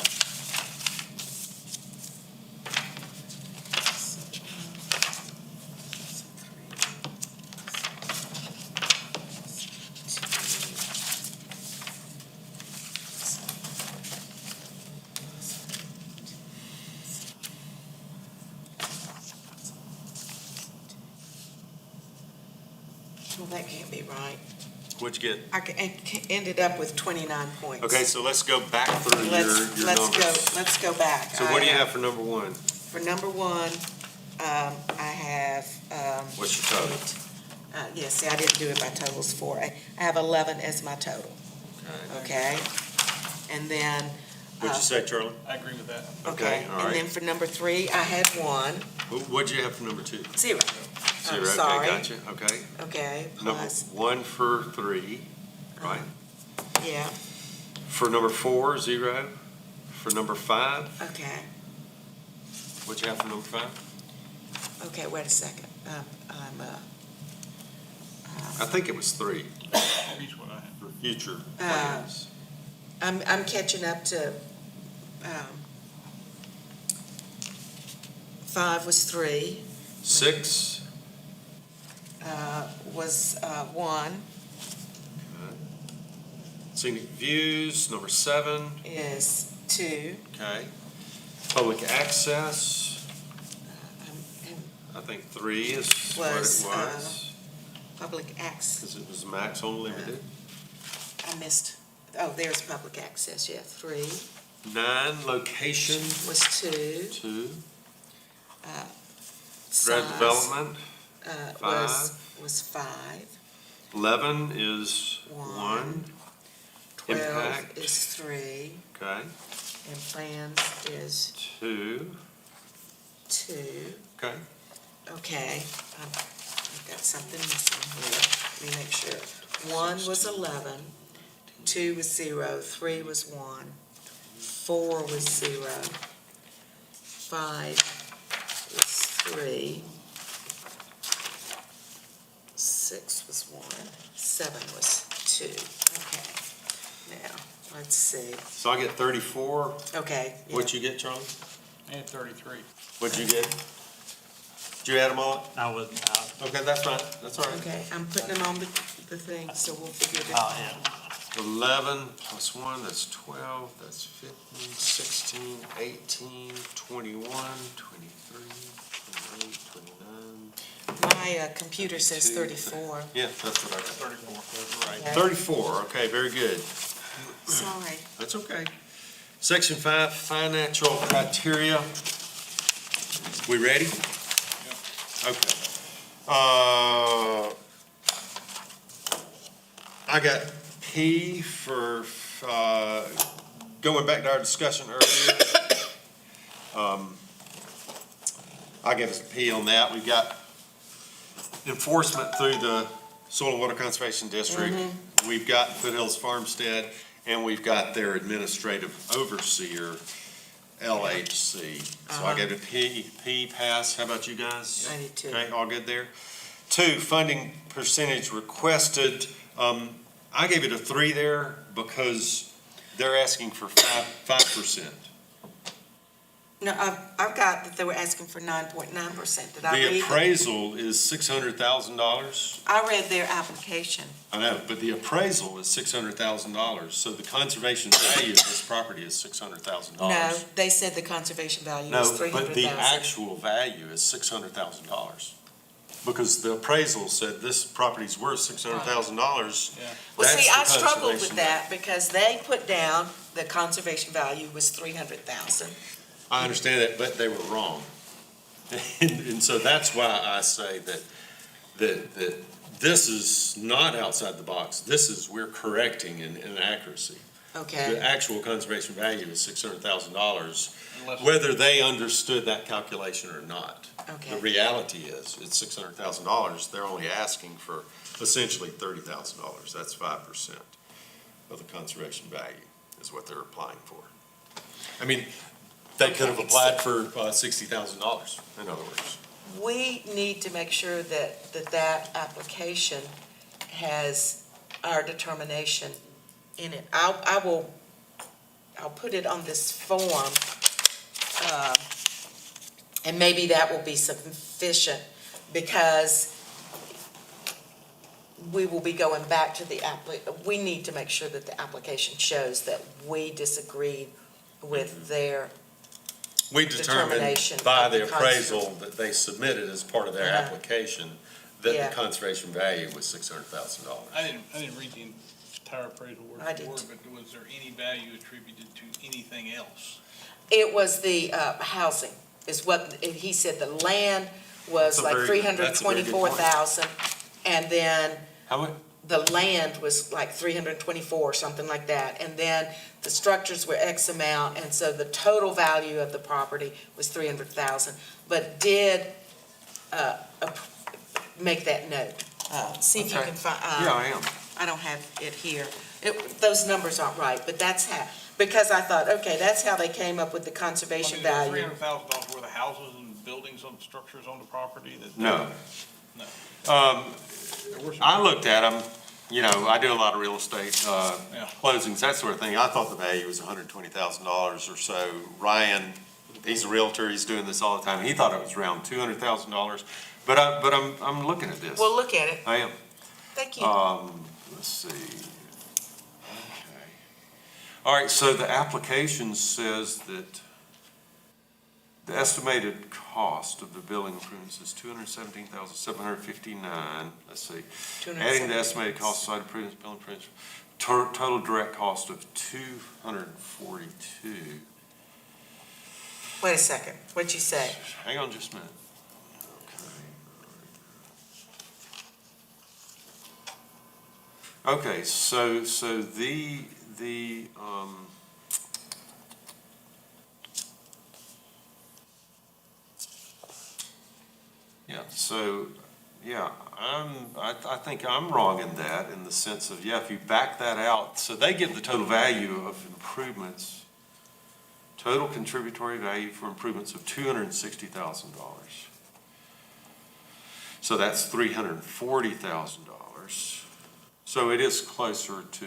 Well, that can't be right. What'd you get? I ended up with 29 points. Okay, so let's go back through your numbers. Let's go back. So what do you have for number 1? For number 1, I have, What's your total? yes, see, I didn't do it by totals for it. I have 11 as my total, okay? And then, What'd you say, Charlie? I agree with that. okay, all and right. then for number 3, I had 1, What'd you have for number 2? 0. 0, I'm sorry. okay, gotcha, okay. Okay, Number plus, 1 for 3, right? yeah, For number 4, 0. For number 5, okay. what'd you have for number 5? Okay, wait a second. I think it was 3 Here's what I have. for future plans. I'm catching up to, 5 was 3, 6, was 1, scenic views, number 7, is 2. okay. Public access, And I think 3 is what it Was, was, public access, because it was max on limited. I missed, oh, there's public access, yeah, 3. 9, location, was 2. 2. Size, Development, was 5. 11 is 1. 1. 12 Impact. is 3. Okay, And plans is 2. 2. Okay, Okay, I've got something missing here. Let me make sure. 1 was 11, 2 was 0, 3 was 1, 4 was 0, 5 was 3, 6 was 1, 7 was 2. Okay, now, let's see. so I get 34. Okay. yeah. What'd you get, Charlie? I had 33. What'd you get? Did you add them all? I would, Okay, that's fine, that's all right. Okay, I'm putting them on the thing, so we'll figure it oh, out. yeah. 11 plus 1, that's 12, that's 15, 16, 18, 21, 23, 28, 29. My computer says 34. Yeah, that's what I got. 34, right. 34, okay, very good. Sorry. That's okay. Section 5, financial criteria. We ready? Okay. I got P for, going back to our discussion earlier. I gave us a P on that. We've got enforcement through the Soil and Water Conservation District. We've got Foothills Farmstead, and we've got their administrative overseer, LHC. So I gave it a P pass. How about you guys? I did too. Okay, all good there? 2, funding percentage requested. I gave it a 3 there because they're asking for 5%. No, I've got that they were asking for 9.9%. Did I The read? appraisal is $600,000. I read their application. I know, but the appraisal is $600,000, so the conservation value of this property is $600,000. No, they said the conservation value was No, 300,000. but the actual value is $600,000. Because the appraisal said this property's worth $600,000. Yeah. Well, see, I That's the struggled with conservation that because they put down the conservation value was 300,000. I understand that, but they were wrong. And so that's why I say that this is not outside the box. This is, we're correcting in inaccuracy. Okay. The actual conservation value is $600,000, Unless- whether they understood that calculation or not. Okay. The reality is, it's $600,000. They're only asking for essentially $30,000. That's 5% of the conservation value is what they're applying for. I mean, they could have applied for $60,000, in other words. We need to make sure that application has our determination in it. I'll put it on this form, and maybe that will be sufficient, because we will be going back to we need to make sure that the application shows that we disagreed with their We determined determination by of the the appraisal that they submitted as part of their Uh-huh. application that Yeah. the conservation value was $600,000. I didn't read the entire appraisal word I for did word, too. but was there any value attributed to anything else? It was the housing, is what, he said the land was That's a like very good- that's a very good point. 324,000, and then How much? the land was like 324, something like that, and then the structures were X amount, and so the total value of the property was 300,000, but did make that note. See if you Okay. can find, Yeah, I am. I don't have it here. Those numbers aren't right, but that's how, because I thought, okay, that's how they came up with the conservation value. $300,000 worth of houses and buildings and structures on the property that? No. No. There were some- I looked at them, you know, I do a lot of real estate closings, that sort of thing. I thought the value was $120,000 or so. Ryan, he's a realtor, he's doing this all the time. He thought it was around $200,000. But I'm looking at this. Well, look at it. I am. Thank you. Let's see. Okay. All right, so the application says that the estimated cost of the building improvements is $217,759. Let's see. Adding the estimated cost of site improvements, building improvements, total direct cost of $242. Wait a second, what'd you say? Hang on just a minute. Okay, so I think I'm wrong in that, in the sense of, if you back that out, so they give the total value of improvements, total contributory value for improvements of $260,000. So that's $340,000. So it is closer to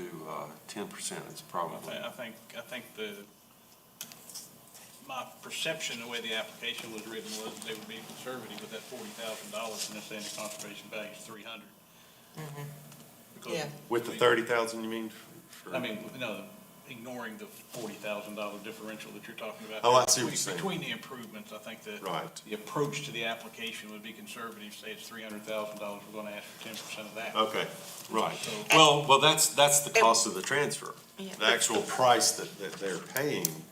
10%, it's probably. I think my perception, the way the application was written, was they would be conservative with that $40,000, and they're saying the conservation value is $300,000. Yeah. With the 30,000, you mean? I mean, no, ignoring the $40,000 differential that you're talking about. Oh, I see what you're saying. Between the improvements, I think that Right. the approach to the application would be conservative, say it's $300,000, we're gonna ask for 10% of that. Okay, right. So- Well, that's the cost of the transfer. Yeah. The actual price that they're paying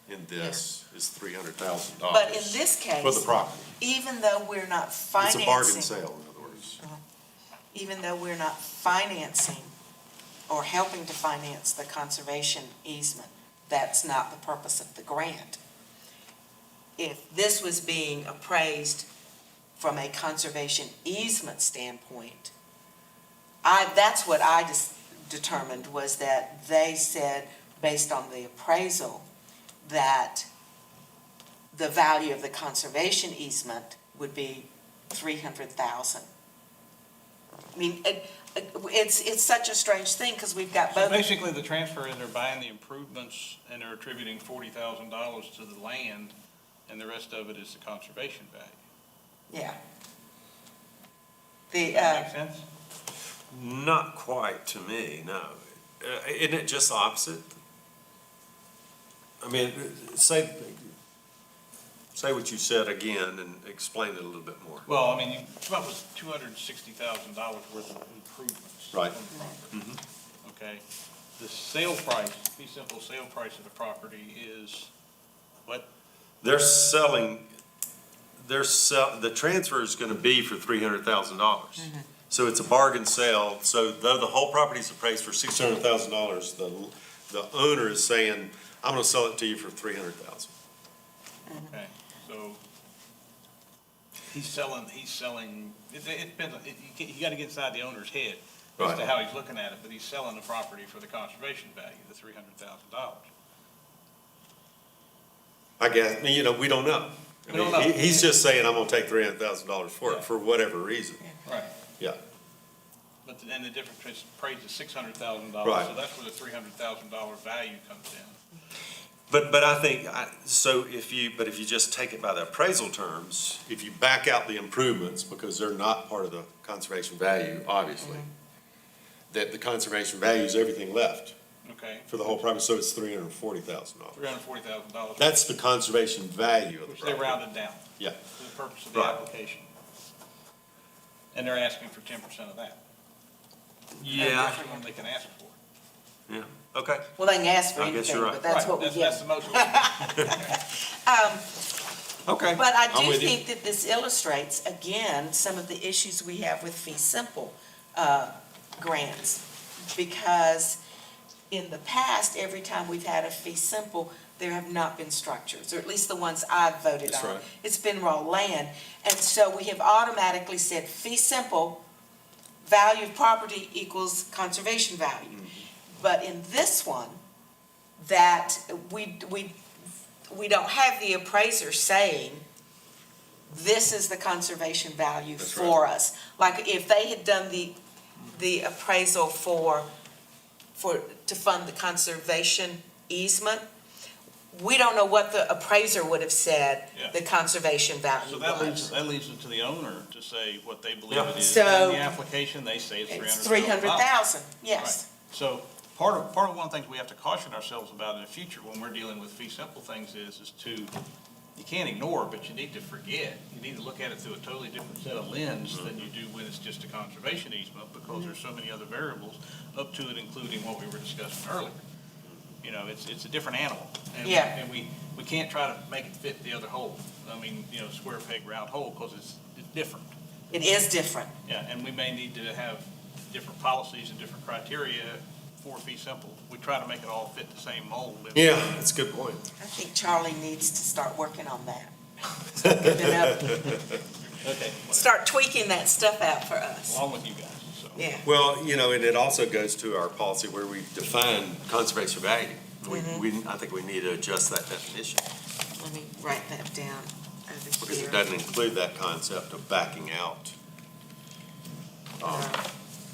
in this is $300,000. But in this case. For the property. Even though we're not It's financing. a bargain sale, in other words. Even though we're not financing or helping to finance the conservation easement, that's not the purpose of the grant. If this was being appraised from a conservation easement standpoint, that's what I just determined, was that they said, based on the appraisal, that the value of the conservation easement would be $300,000. I mean, it's such a strange thing, because we've got So both. basically, the transfer is they're buying the improvements and they're attributing $40,000 to the land, and the rest of it is the conservation value. Yeah. Does that make sense? Not quite to me, no. Isn't it just the opposite? I mean, say what you said again and explain it a little bit more. Well, I mean, you come up with $260,000 worth of improvements. Right. On the property. Okay? The sale price, fee simple sale price of the property is what? The transfer is gonna be for $300,000. So it's a bargain sale, so though the whole property's appraised for $600,000, the owner is saying, I'm gonna sell it to you for $300,000. Okay, so he's selling, it depends, you gotta get inside the owner's head as to Right. how he's looking at it, but he's selling the property for the conservation value, the $300,000. I guess, we don't know. We don't know. He's just saying, I'm gonna take $300,000 for Yeah. it, for whatever reason. Right. Yeah. But, and the difference is appraised at $600,000, Right. so that's where the $300,000 value comes in. But I think, if you just take it by the appraisal terms, if you back out the improvements, because they're not part of the conservation value, obviously, that the conservation value is everything left Okay, for the whole property, so it's $340,000. $340,000. That's the conservation value of the Which they property. rounded down Yeah, for the purpose of the Right. application. And they're asking for 10% of that. yeah, That's the one they can ask for. yeah, okay. Well, they can ask for I guess anything, you're right. but that's Right, what we That's get. the most. Okay. But I I'm do with you. think that this illustrates, again, some of the issues we have with fee simple grants. Because in the past, every time we've had a fee simple, there have not been structures, or at least the ones I've voted That's on. right. It's been raw land. And so we have automatically said fee simple, value of property equals conservation value. But in this one, that we don't have the appraiser saying, this is the conservation value That's for us. Like if they had done the appraisal to fund the conservation easement, we don't know what the appraiser would have said Yeah. the conservation value So was. that leaves it to the owner to say what they believe Yeah. it is. So- And in the application, they say it's It's $300,000. 300,000, yes. So part of one of the things we have to caution ourselves about in the future when we're dealing with fee simple things is to you can't ignore it, but you need to forget. You need to look at it through a totally different set of lens than you do when it's just a conservation easement, because there's so many other variables up to it, including what we were discussing earlier. You know, it's a different animal. And Yeah. And we can't try to make it fit the other hole. I mean, you know, square peg, round hole, because it's different. It is different. Yeah, and we may need to have different policies and different criteria for fee simple. We try to make it all fit the same mold. Yeah, that's a good point. I think Charlie needs to start working on that. Giving up. Okay, Start tweaking that stuff out for us. along with you guys, so. Yeah. Well, you know, and it also goes to our policy where we define conservation value. I think we need to adjust that definition, Let me write that down over because here. it doesn't include that concept of backing out.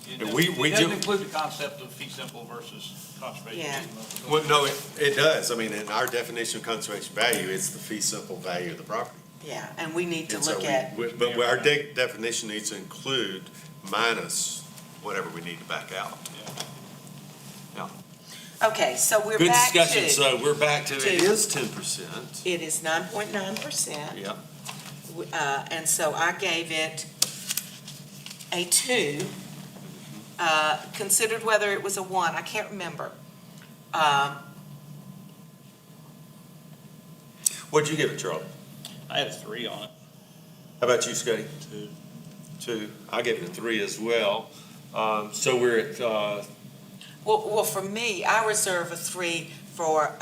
It And we doesn't do- include the concept of fee simple versus conservation Yeah. easement. Well, no, it does. I mean, in our definition of conservation value, it's the fee simple value of the property. Yeah, and we need to And so look at, But our definition needs to include minus whatever we need to back out. okay, so we're Good back discussion. to, So we're back to, it to- is 10%. it is 9.9%. Yep. And so I gave it a 2. Considered whether it was a 1, I can't remember. What'd you give it, Charlie? I had a 3 on it. How about you, Scotty? 2. 2. I gave it a 3 as well. So we're at, Well, for me, I reserve a 3 for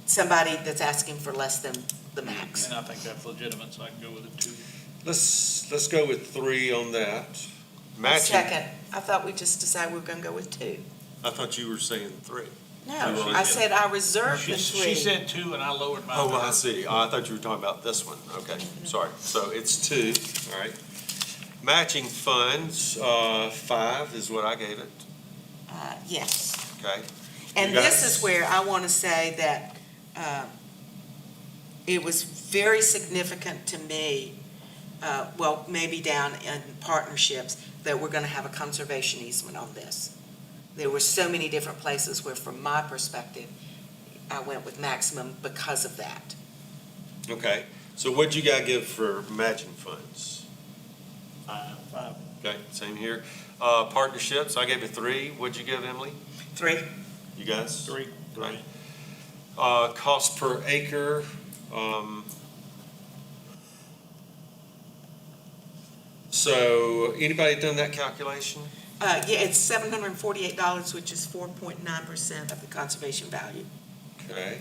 somebody that's asking for less than the max. And I think that's legitimate, so I can go with a 2. let's go with 3 on that. Matching. Second, I thought we just decided we were gonna go with 2. I thought you were saying 3. No, Two. I said I reserved the She 3. said 2 and I lowered mine. Oh, well, I see. Oh, I thought you were talking about this one. Okay, sorry. So it's 2, all right. Matching funds, 5 is what I gave it, Yes. okay? And You this guys? is where I want to say that it was very significant to me, well, maybe down in partnerships, that we're going to have a conservation easement on this. There were so many different places where, from my perspective, I went with maximum because of that. Okay, so what'd you guys give for matching funds? 5. Okay, same here. Partnerships, I gave it 3. What'd you give, Emily? 3? You guys? 3. Right. Cost per acre, so anybody done that calculation? Yeah, it's $748, which is 4.9% of the conservation value. Okay,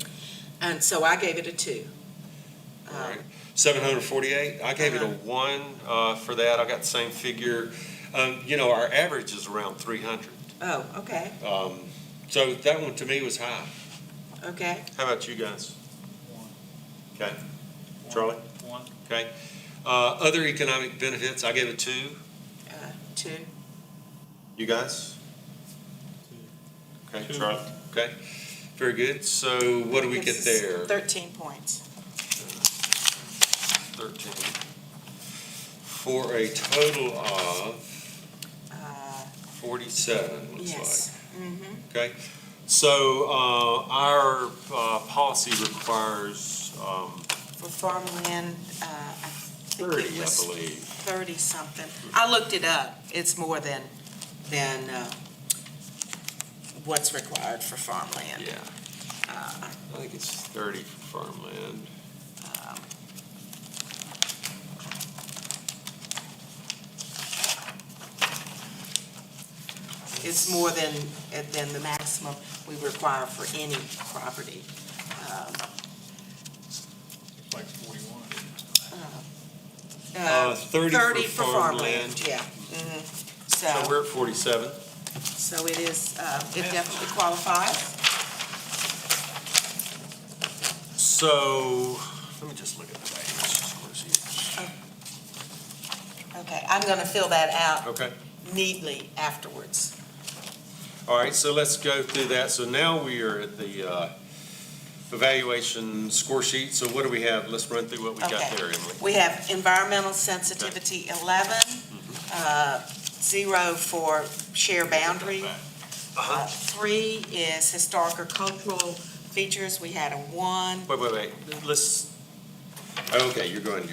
And so I gave it a 2. all right. 748, I gave it a 1 for that. I got the same figure. You know, our average is around 300. Oh, okay, So that one to me was high. okay. How about you guys? 1. Okay, Charlie? 1. Okay. Other economic benefits, I gave it 2. 2. You guys? 2. Okay, 2. Charlie? Okay, very good. So what do we get there? 13 points. 13. For a total of 47, looks Yes. like. Okay, so our policy requires For farmland, I think 30, it I was believe. 30-something. I looked it up. It's more than what's required for farmland. Yeah, I think it's 30 for farmland. It's more than the maximum we require for any property. It's like 41. 30 for farmland. Yeah. So we're at 47. So it is, it definitely qualifies. So, let me just look at the values. Okay, I'm gonna fill that out Okay. neatly afterwards. All right, so let's go through that. So now we are at the evaluation score sheet. So what do we have? Let's run through what we got Okay. there, Emily. We have environmental sensitivity 11, 0 for share boundary. 3 is historic or cultural features, we had a 1. Wait. Let's Okay, you're going.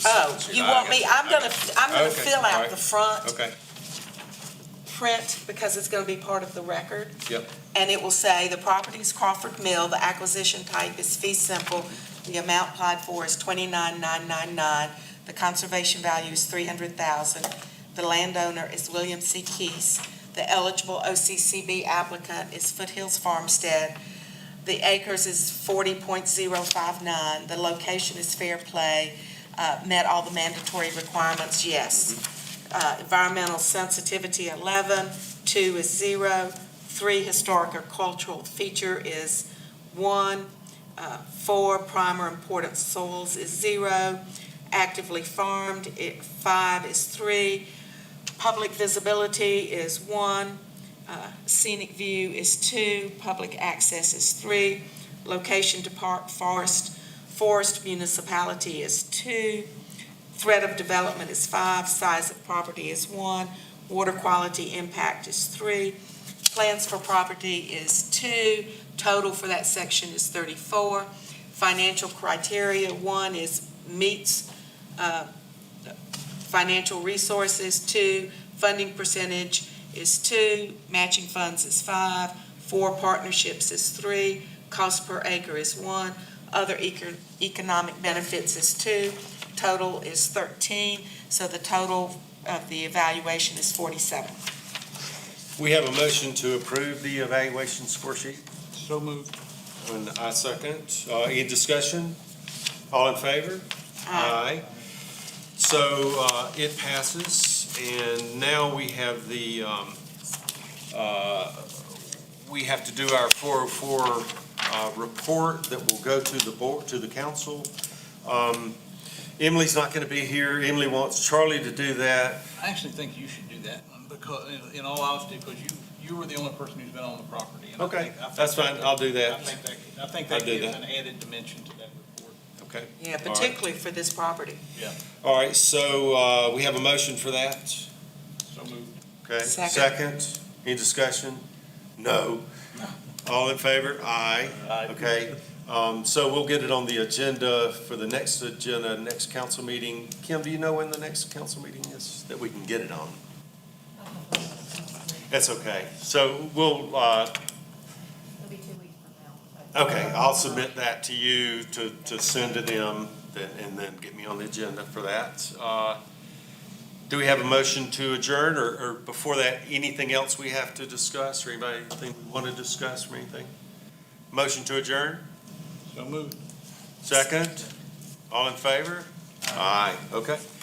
Oh, you want me, I'm gonna Okay, fill all out right. the front Okay, print because it's gonna be part of the record. yep. And it will say the property is Crawford Mill, the acquisition type is fee simple, the amount applied for is $29,999, the conservation value is $300,000, the landowner is William C. Keese, the eligible OCCB applicant is Foothills Farmstead, the acres is 40.059, the location is Fair Play, met all the mandatory requirements, yes. Environmental sensitivity 11, 2 is 0, 3 historic or cultural feature is 1, 4 primer important soils is 0, actively farmed 5 is 3, public visibility is 1, scenic view is 2, public access is 3, location to park forest municipality is 2, threat of development is 5, size of property is 1, water quality impact is 3, plans for property is 2, total for that section is 34, financial criteria, 1 is meets financial resources, 2, funding percentage is 2, matching funds is 5, 4 partnerships is 3, cost per acre is 1, other economic benefits is 2, total is 13, so the total of the evaluation is 47. We have a motion to approve the evaluation score sheet. So moved. And I second. Any discussion? All in favor? Aye. So it passes, and now we have the, we have to do our 404 report that will go to the board, to the council. Emily's not going to be here. Emily wants Charlie to do that. I actually think you should do that, because, in all honesty, because you were the only person who's been on the property. And I Okay, think that's fine. I'll do that. I think I'll that do gives that. an added dimension to that report. Okay. Yeah, All right. particularly for this property. All right, so we have a motion for that. So moved. Okay. Second. Any discussion? No. All in favor? Aye. Okay. So we'll get it on the agenda for the next agenda, next council meeting. Kim, do you know when the next council meeting is, that we can get it on? That's okay. So we'll, It'll be 2 weeks from now. okay, I'll submit that to you to send to them and then get me on the agenda for that. Do we have a motion to adjourn, or before that, anything else we have to discuss, or anybody think we want to discuss or anything? Motion to adjourn? So moved. Second? All in favor? Aye. Okay.